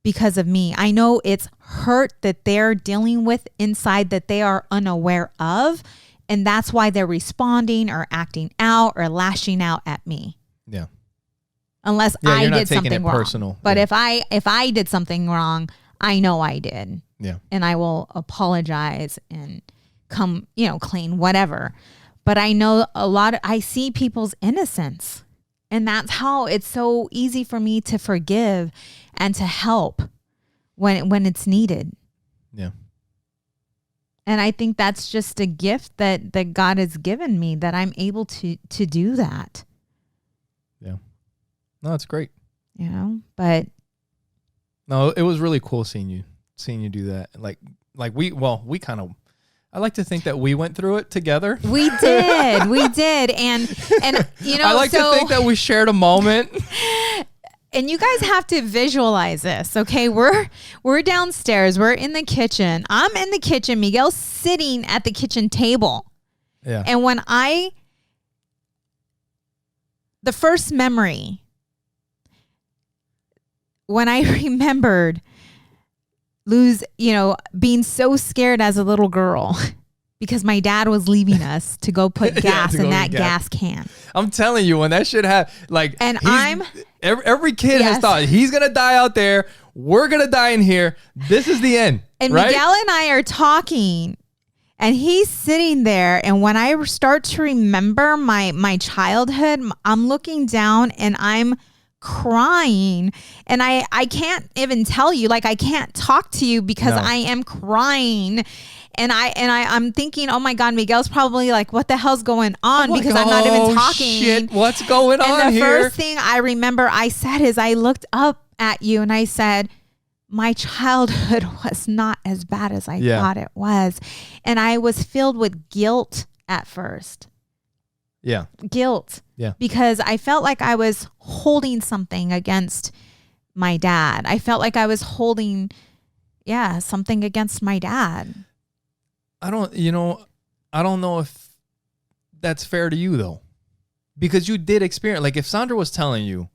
because of me. I know it's hurt that they're dealing with inside that they are unaware of. And that's why they're responding or acting out or lashing out at me. Yeah. Unless I did something wrong. Personal. But if I did something wrong, I know I did. Yeah. And I will apologize and come, clean, whatever. But I know I see people's innocence. And that's how it's so easy for me to forgive and to help when it's needed. Yeah. And I think that's just a gift that God has given me, that I'm able to do that. Yeah. No, that's great. But no, it was really cool seeing you do that. We kind of, I like to think that we went through it together. We did. And I like to think that we shared a moment. And you guys have to visualize this, okay? We're downstairs. We're in the kitchen. I'm in the kitchen. Miguel's sitting at the kitchen table. Yeah. And the first memory, when I remembered being so scared as a little girl because my dad was leaving us to go put gas in that gas can. I'm telling you, when that shit happened, Every kid has thought he's going to die out there. We're going to die in here. This is the end. And right? Miguel and I are talking and he's sitting there. And when I start to remember my childhood, I'm looking down and I'm crying. And I can't even tell you, like, I can't talk to you because I am crying. And I'm thinking, oh my God, Miguel's probably like, what the hell's going on? Because I'm not even talking. Shit, what's going on here? And the first thing I remember I said is I looked up at you and I said, my childhood was not as bad as I thought it was. And I was filled with guilt at first. Yeah. Guilt. Yeah. Because I felt like I was holding something against my dad. I felt like I was holding, something against my dad. I don't know if that's fair to you though, because you did experience, like if Sandra was telling you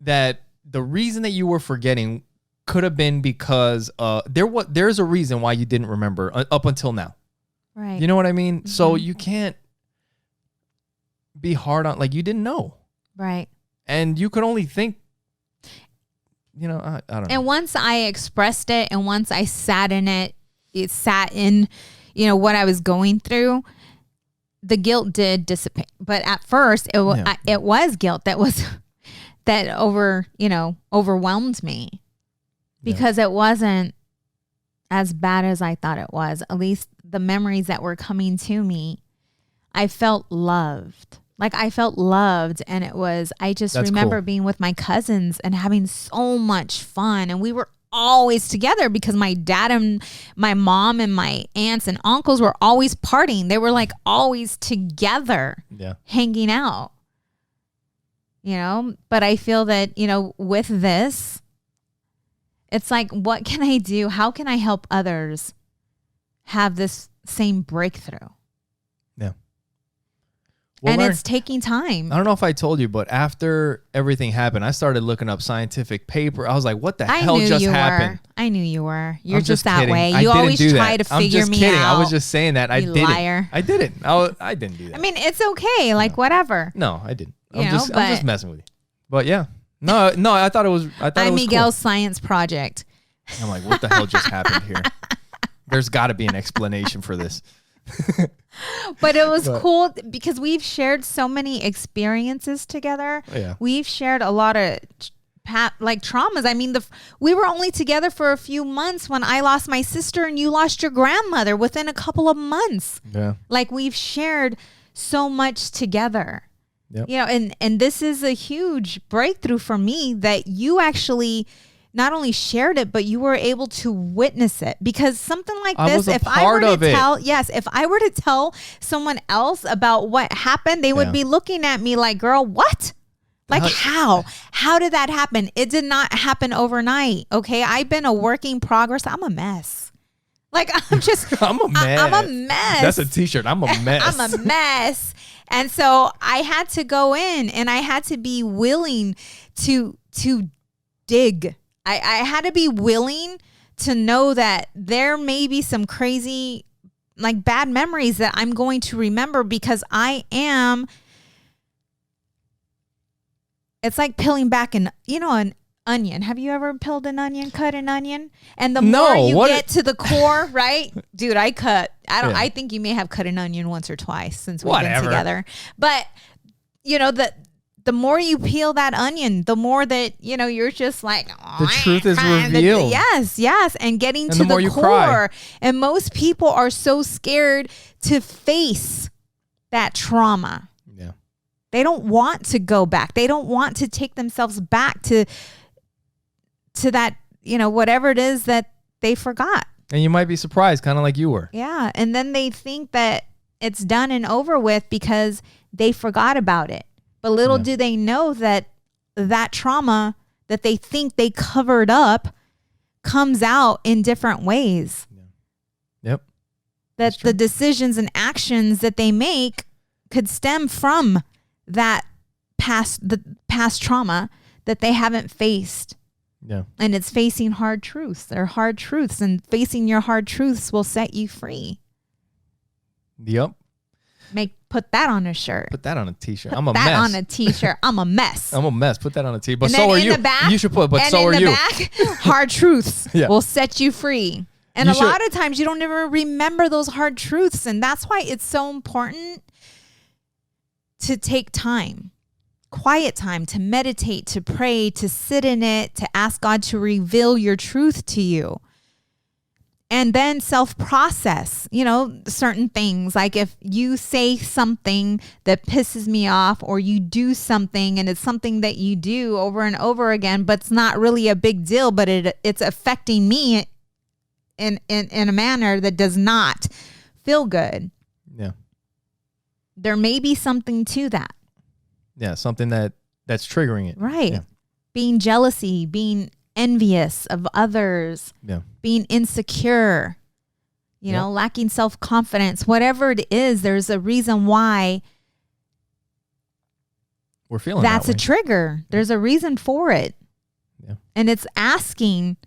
that the reason that you were forgetting could have been because there's a reason why you didn't remember up until now. Right. You know what I mean? Mm-hmm. So you can't be hard on, like, you didn't know. Right. And you could only think, I don't know. And once I expressed it and once I sat in it, it sat in, what I was going through, the guilt did dissipate. But at first it was guilt that overwhelmed me because it wasn't as bad as I thought it was. At least the memories that were coming to me, I felt loved. Like I felt loved, and I just remember being with my cousins and having so much fun, and we were always together because my dad and my mom and my aunts and uncles were always partying. They were like always together, hanging out, but I feel that, with this, it's like, what can I do? How can I help others have this same breakthrough? Yeah. And it's taking time. I don't know if I told you, but after everything happened, I started looking up scientific paper. I was like, what the hell just happened? I knew you were. You're just that way. You always try to figure me out. I was just saying that. I didn't. Liar. I didn't. I didn't do that. I mean, it's okay. Like, whatever. No, I didn't. I'm just messing with you. But yeah. No, I thought it was Miguel's cool. science project. I'm like, what the hell just happened here? There's got to be an explanation for this. But it was cool because we've shared so many experiences together. Yeah. We've shared a lot of traumas. I mean, we were only together for a few months when I lost my sister and you lost your grandmother within a couple of months. Yeah. Like we've shared so much together. Yep. And this is a huge breakthrough for me that you actually not only shared it, but you were able to witness it, because something like this, if I were to tell someone else about what happened, they would be looking at me like, girl, what? Like how did that happen? It did not happen overnight. Okay. I've been a work in progress. I'm a mess. Like I'm a mess. I'm a mess. That's a t-shirt. I'm a mess. I'm a mess. And so I had to go in and I had to be willing to dig. I had to be willing to know that there may be some crazy, like bad memories that I'm going to remember because it's like peeling back an onion. Have you ever peeled an onion, cut an onion? And the more you get to the core, right? Dude, I think you may have cut an onion once or twice since we've been together. But the more you peel that onion, the more that, you're just like, the truth is revealed. Yes. And getting to the core. And most people are so scared to face that trauma. Yeah. They don't want to go back. They don't want to take themselves back to that, whatever it is that they forgot. And you might be surprised, kind of like you were. Yeah. And then they think that it's done and over with because they forgot about it. But little do they know that trauma that they think they covered up comes out in different ways. Yeah. Yep. That the decisions and actions that they make could stem from the past trauma that they haven't faced. Yeah. And it's facing hard truths. They're hard truths, and facing your hard truths will set you free. Yep. Put that on a shirt. Put that on a t-shirt. Put I'm a mess. that on a t-shirt. I'm a mess. I'm a mess. Put that on a t-shirt. But and so are you. Back, you should put, but so are you. Back, hard truths will set you free. And a lot of times you don't ever remember those hard truths. And that's why it's so important to take time, quiet time, to meditate, to pray, to sit in it, to ask God to reveal your truth to you. And then self-process, certain things. Like if you say something that pisses me off, or you do something and it's something that you do over and over again, but it's not really a big deal, but it's affecting me in a manner that does not feel good. Yeah. There may be something to that. Yeah, something that's triggering it. Right. Yeah. Being jealousy, being envious of others, being insecure, lacking self-confidence, whatever it is, there's a reason why we're feeling that's that way. A trigger. There's a reason for it. Yeah. And it's asking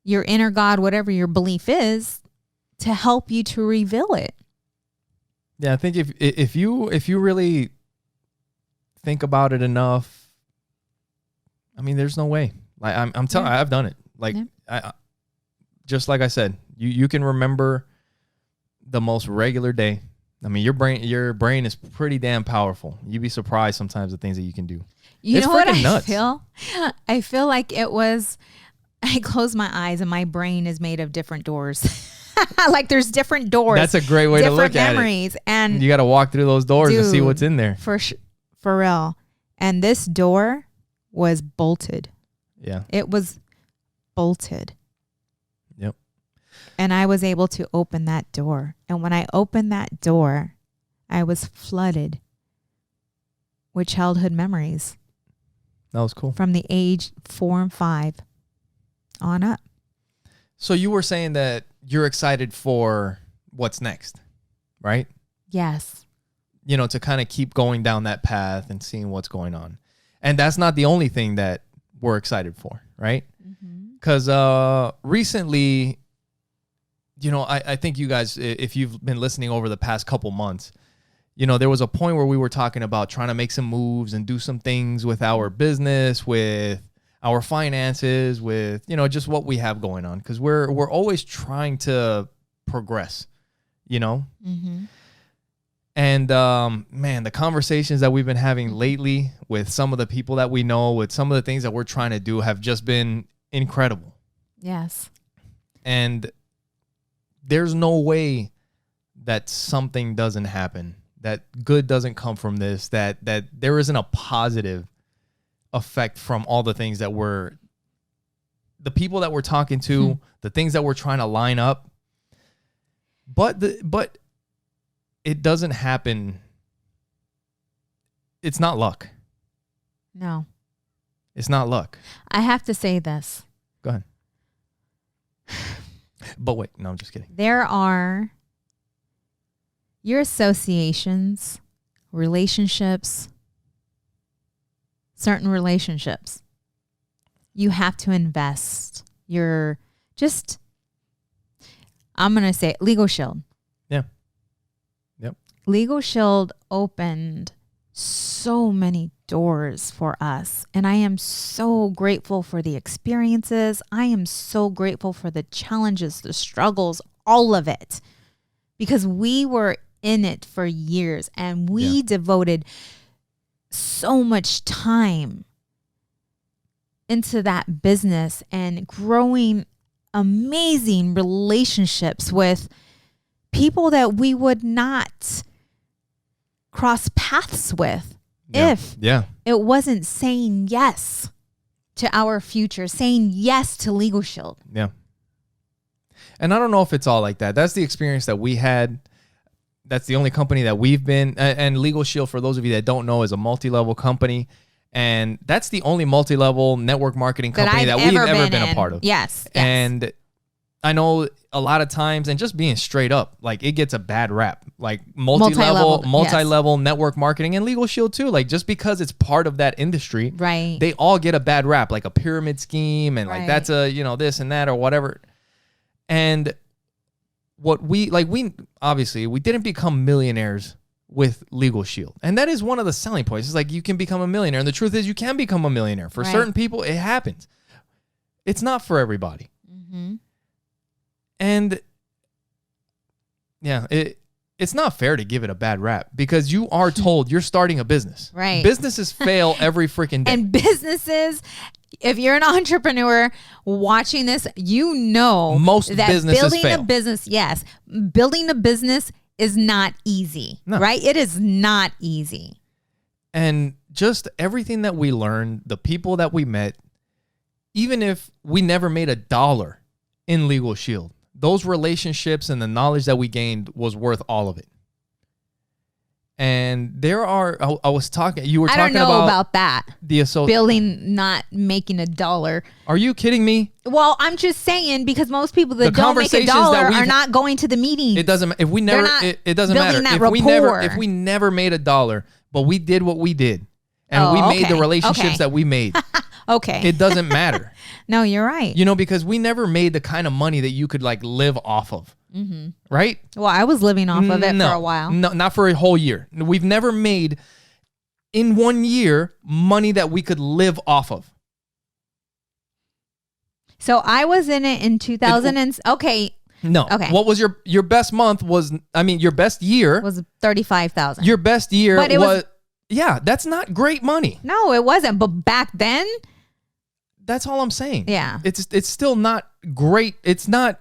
your inner God, whatever your belief is, to help you to reveal it. Yeah, I think if you really think about it enough, I mean, there's no way. Like I'm telling you, I've done it. Like I just like I said, you can remember the most regular day. I mean, your brain is pretty damn powerful. You'd be surprised sometimes the things that you can do. You know what I feel? I feel like it was, I close my eyes and my brain is made of different doors. Like there's different doors. That's a great way to look at memories. it. And you got to walk through those doors and see what's in there. For real. And this door was bolted. Yeah. It was bolted. Yep. And I was able to open that door. And when I opened that door, I was flooded with childhood memories. That was cool. From the age 4 and 5 on up. So you were saying that you're excited for what's next, right? Yes. To kind of keep going down that path and seeing what's going on. And that's not the only thing that we're excited for, right? Because recently, I think you guys, if you've been listening over the past couple months, there was a point where we were talking about trying to make some moves and do some things with our business, with our finances, with, just what we have going on. Because we're always trying to progress, And, man, the conversations that we've been having lately with some of the people that we know, with some of the things that we're trying to do have just been incredible. Yes. And there's no way that something doesn't happen, that good doesn't come from this, that there isn't a positive effect from all the things that the people that we're talking to, the things that we're trying to line up. But it doesn't happen. It's not luck. No. It's not luck. I have to say this. Go ahead. But wait, no, I'm just kidding. There are your associations, relationships, certain relationships. You have to invest. I'm going to say Legal Shield. Yeah. Yep. Legal Shield opened so many doors for us. And I am so grateful for the experiences. I am so grateful for the challenges, the struggles, all of it. Because we were in it for years and we devoted so much time into that business and growing amazing relationships with people that we would not cross paths with if it wasn't saying yes to our future, saying yes to Legal Shield. Yeah. And I don't know if it's all like that. That's the experience that we had. That's the only company that we've been. And Legal Shield, for those of you that don't know, is a multi-level company. And that's the only multi-level network marketing company that we've ever been a part of. Yes. And I know a lot of times, and just being straight up, like it gets a bad rap. Like multi-level network marketing, and Legal Shield too. Like just because it's part of that industry, right? They all get a bad rap, like a pyramid scheme, and like that's a this and that or whatever. And what we obviously we didn't become millionaires with Legal Shield. And that is one of the selling points. It's like you can become a millionaire. And the truth is you can become a millionaire. For certain people, it happens. It's not for everybody. Mm-hmm. And yeah, it's not fair to give it a bad rap because you are told you're starting a business. Right. Businesses fail every freaking day. And businesses, if you're an entrepreneur watching this, you know most that businesses building fail. building a business is not easy, right? It is not easy. And just everything that we learned, the people that we met, even if we never made $1 in Legal Shield, those relationships and the knowledge that we gained was worth all of it. And there are, I was talking, you were talking about. I don't know about that. The building, not making $1. Are you kidding me? Well, I'm just saying because most people that don't make $1 are not going to the meetings. It doesn't, if we never, it doesn't matter. If we never made $1, but we did what we did and we made the relationships that we made. Okay. It doesn't matter. No, you're right. You know, because we never made the kind of money that you could like live off of. Mm-hmm. Right? Well, I was living off of it for a while. No, not for a whole year. We've never made in 1 year money that we could live off of. So I was in it in 2000 okay. No. Okay. What was your best month your best year was 35,000. Your best year was yeah, that's not great money. No, it wasn't. But back then, that's all I'm saying. Yeah. It's still not great. It's not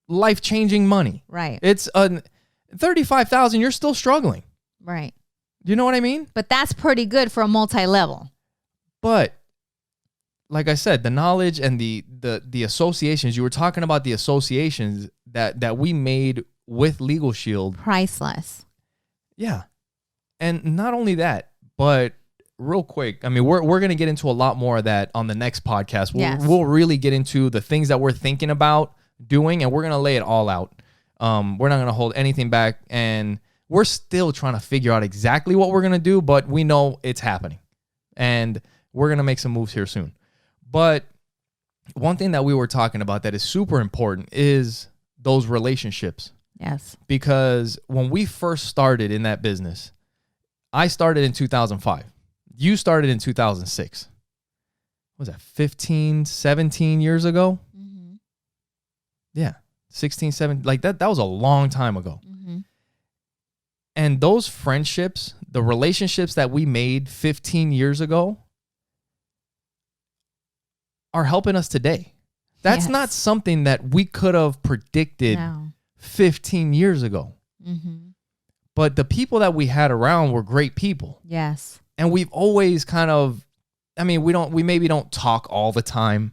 life-changing money. Right. It's 35,000, you're still struggling. Right. You know what I mean? But that's pretty good for a multi-level. But like I said, the knowledge and the associations, you were talking about the associations that we made with Legal Shield. Priceless. Yeah. And not only that, but real quick, I mean, we're going to get into a lot more of that on the next podcast. We'll really get into the things that we're thinking about doing, and we're going to lay it all out. We're not going to hold anything back, and we're still trying to figure out exactly what we're going to do, but we know it's happening, and we're going to make some moves here soon. But one thing that we were talking about that is super important is those relationships. Yes. Because when we first started in that business, I started in 2005. You started in 2006. What was that, 15, 17 years ago? Mm-hmm. Yeah, 16, 17. Like that was a long time ago. Mm-hmm. And those friendships, the relationships that we made 15 years ago are helping us today. That's not something that we could have predicted 15 years ago. Mm-hmm. But the people that we had around were great people. Yes. And we've always kind of, I mean, we maybe don't talk all the time,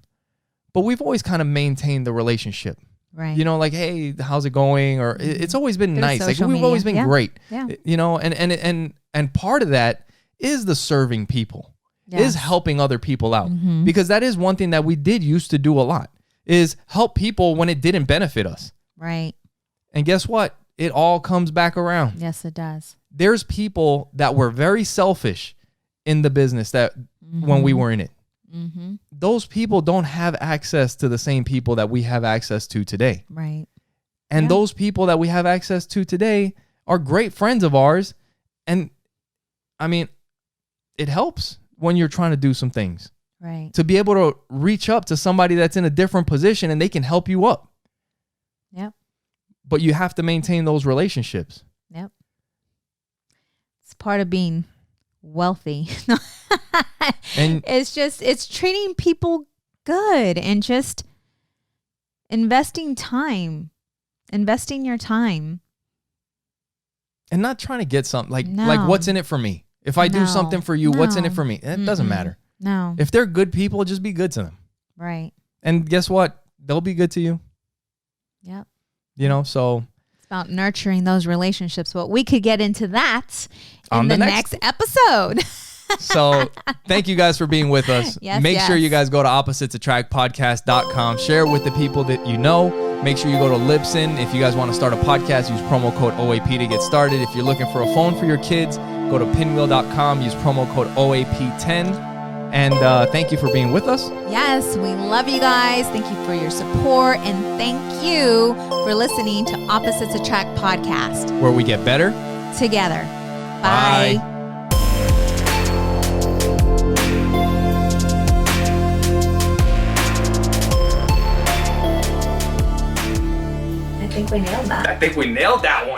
but we've always kind of maintained the relationship. Right. You know, like, hey, how's it going? Or it's always been nice. Like we've always been great. Yeah. You know, and part of that is the serving people. Yes. Is helping other people out. Mm-hmm. Because that is one thing that we did used to do a lot, is help people when it didn't benefit us. Right. And guess what? It all comes back around. Yes, it does. There's people that were very selfish in the business that when we were in it. Mm-hmm. Those people don't have access to the same people that we have access to today. Right. And those people that we have access to today are great friends of ours. And I mean, it helps when you're trying to do some things. Right. To be able to reach up to somebody that's in a different position and they can help you up. Yep. But you have to maintain those relationships. Yep. It's part of being wealthy. And it's treating people good and just investing your time. And not trying to get something like what's in it for me? If I do something for you, what's in it for me? It doesn't matter. No. If they're good people, just be good to them. Right. And guess what? They'll be good to you. Yep. You know, so it's about nurturing those relationships. But we could get into that in the next episode. So thank you guys for being with us. Make sure you guys go to oppositesattractpodcast.com. Share it with the people that you know. Make sure you go to Libsyn. If you guys want to start a podcast, use promo code OAP to get started. If you're looking for a phone for your kids, go to pinwheel.com. Use promo code OAP10. And thank you for being with us. Yes, we love you guys. Thank you for your support. And thank you for listening to Opposites Attract Podcast, where we get better together. Bye. I think we nailed that. I think we nailed that one.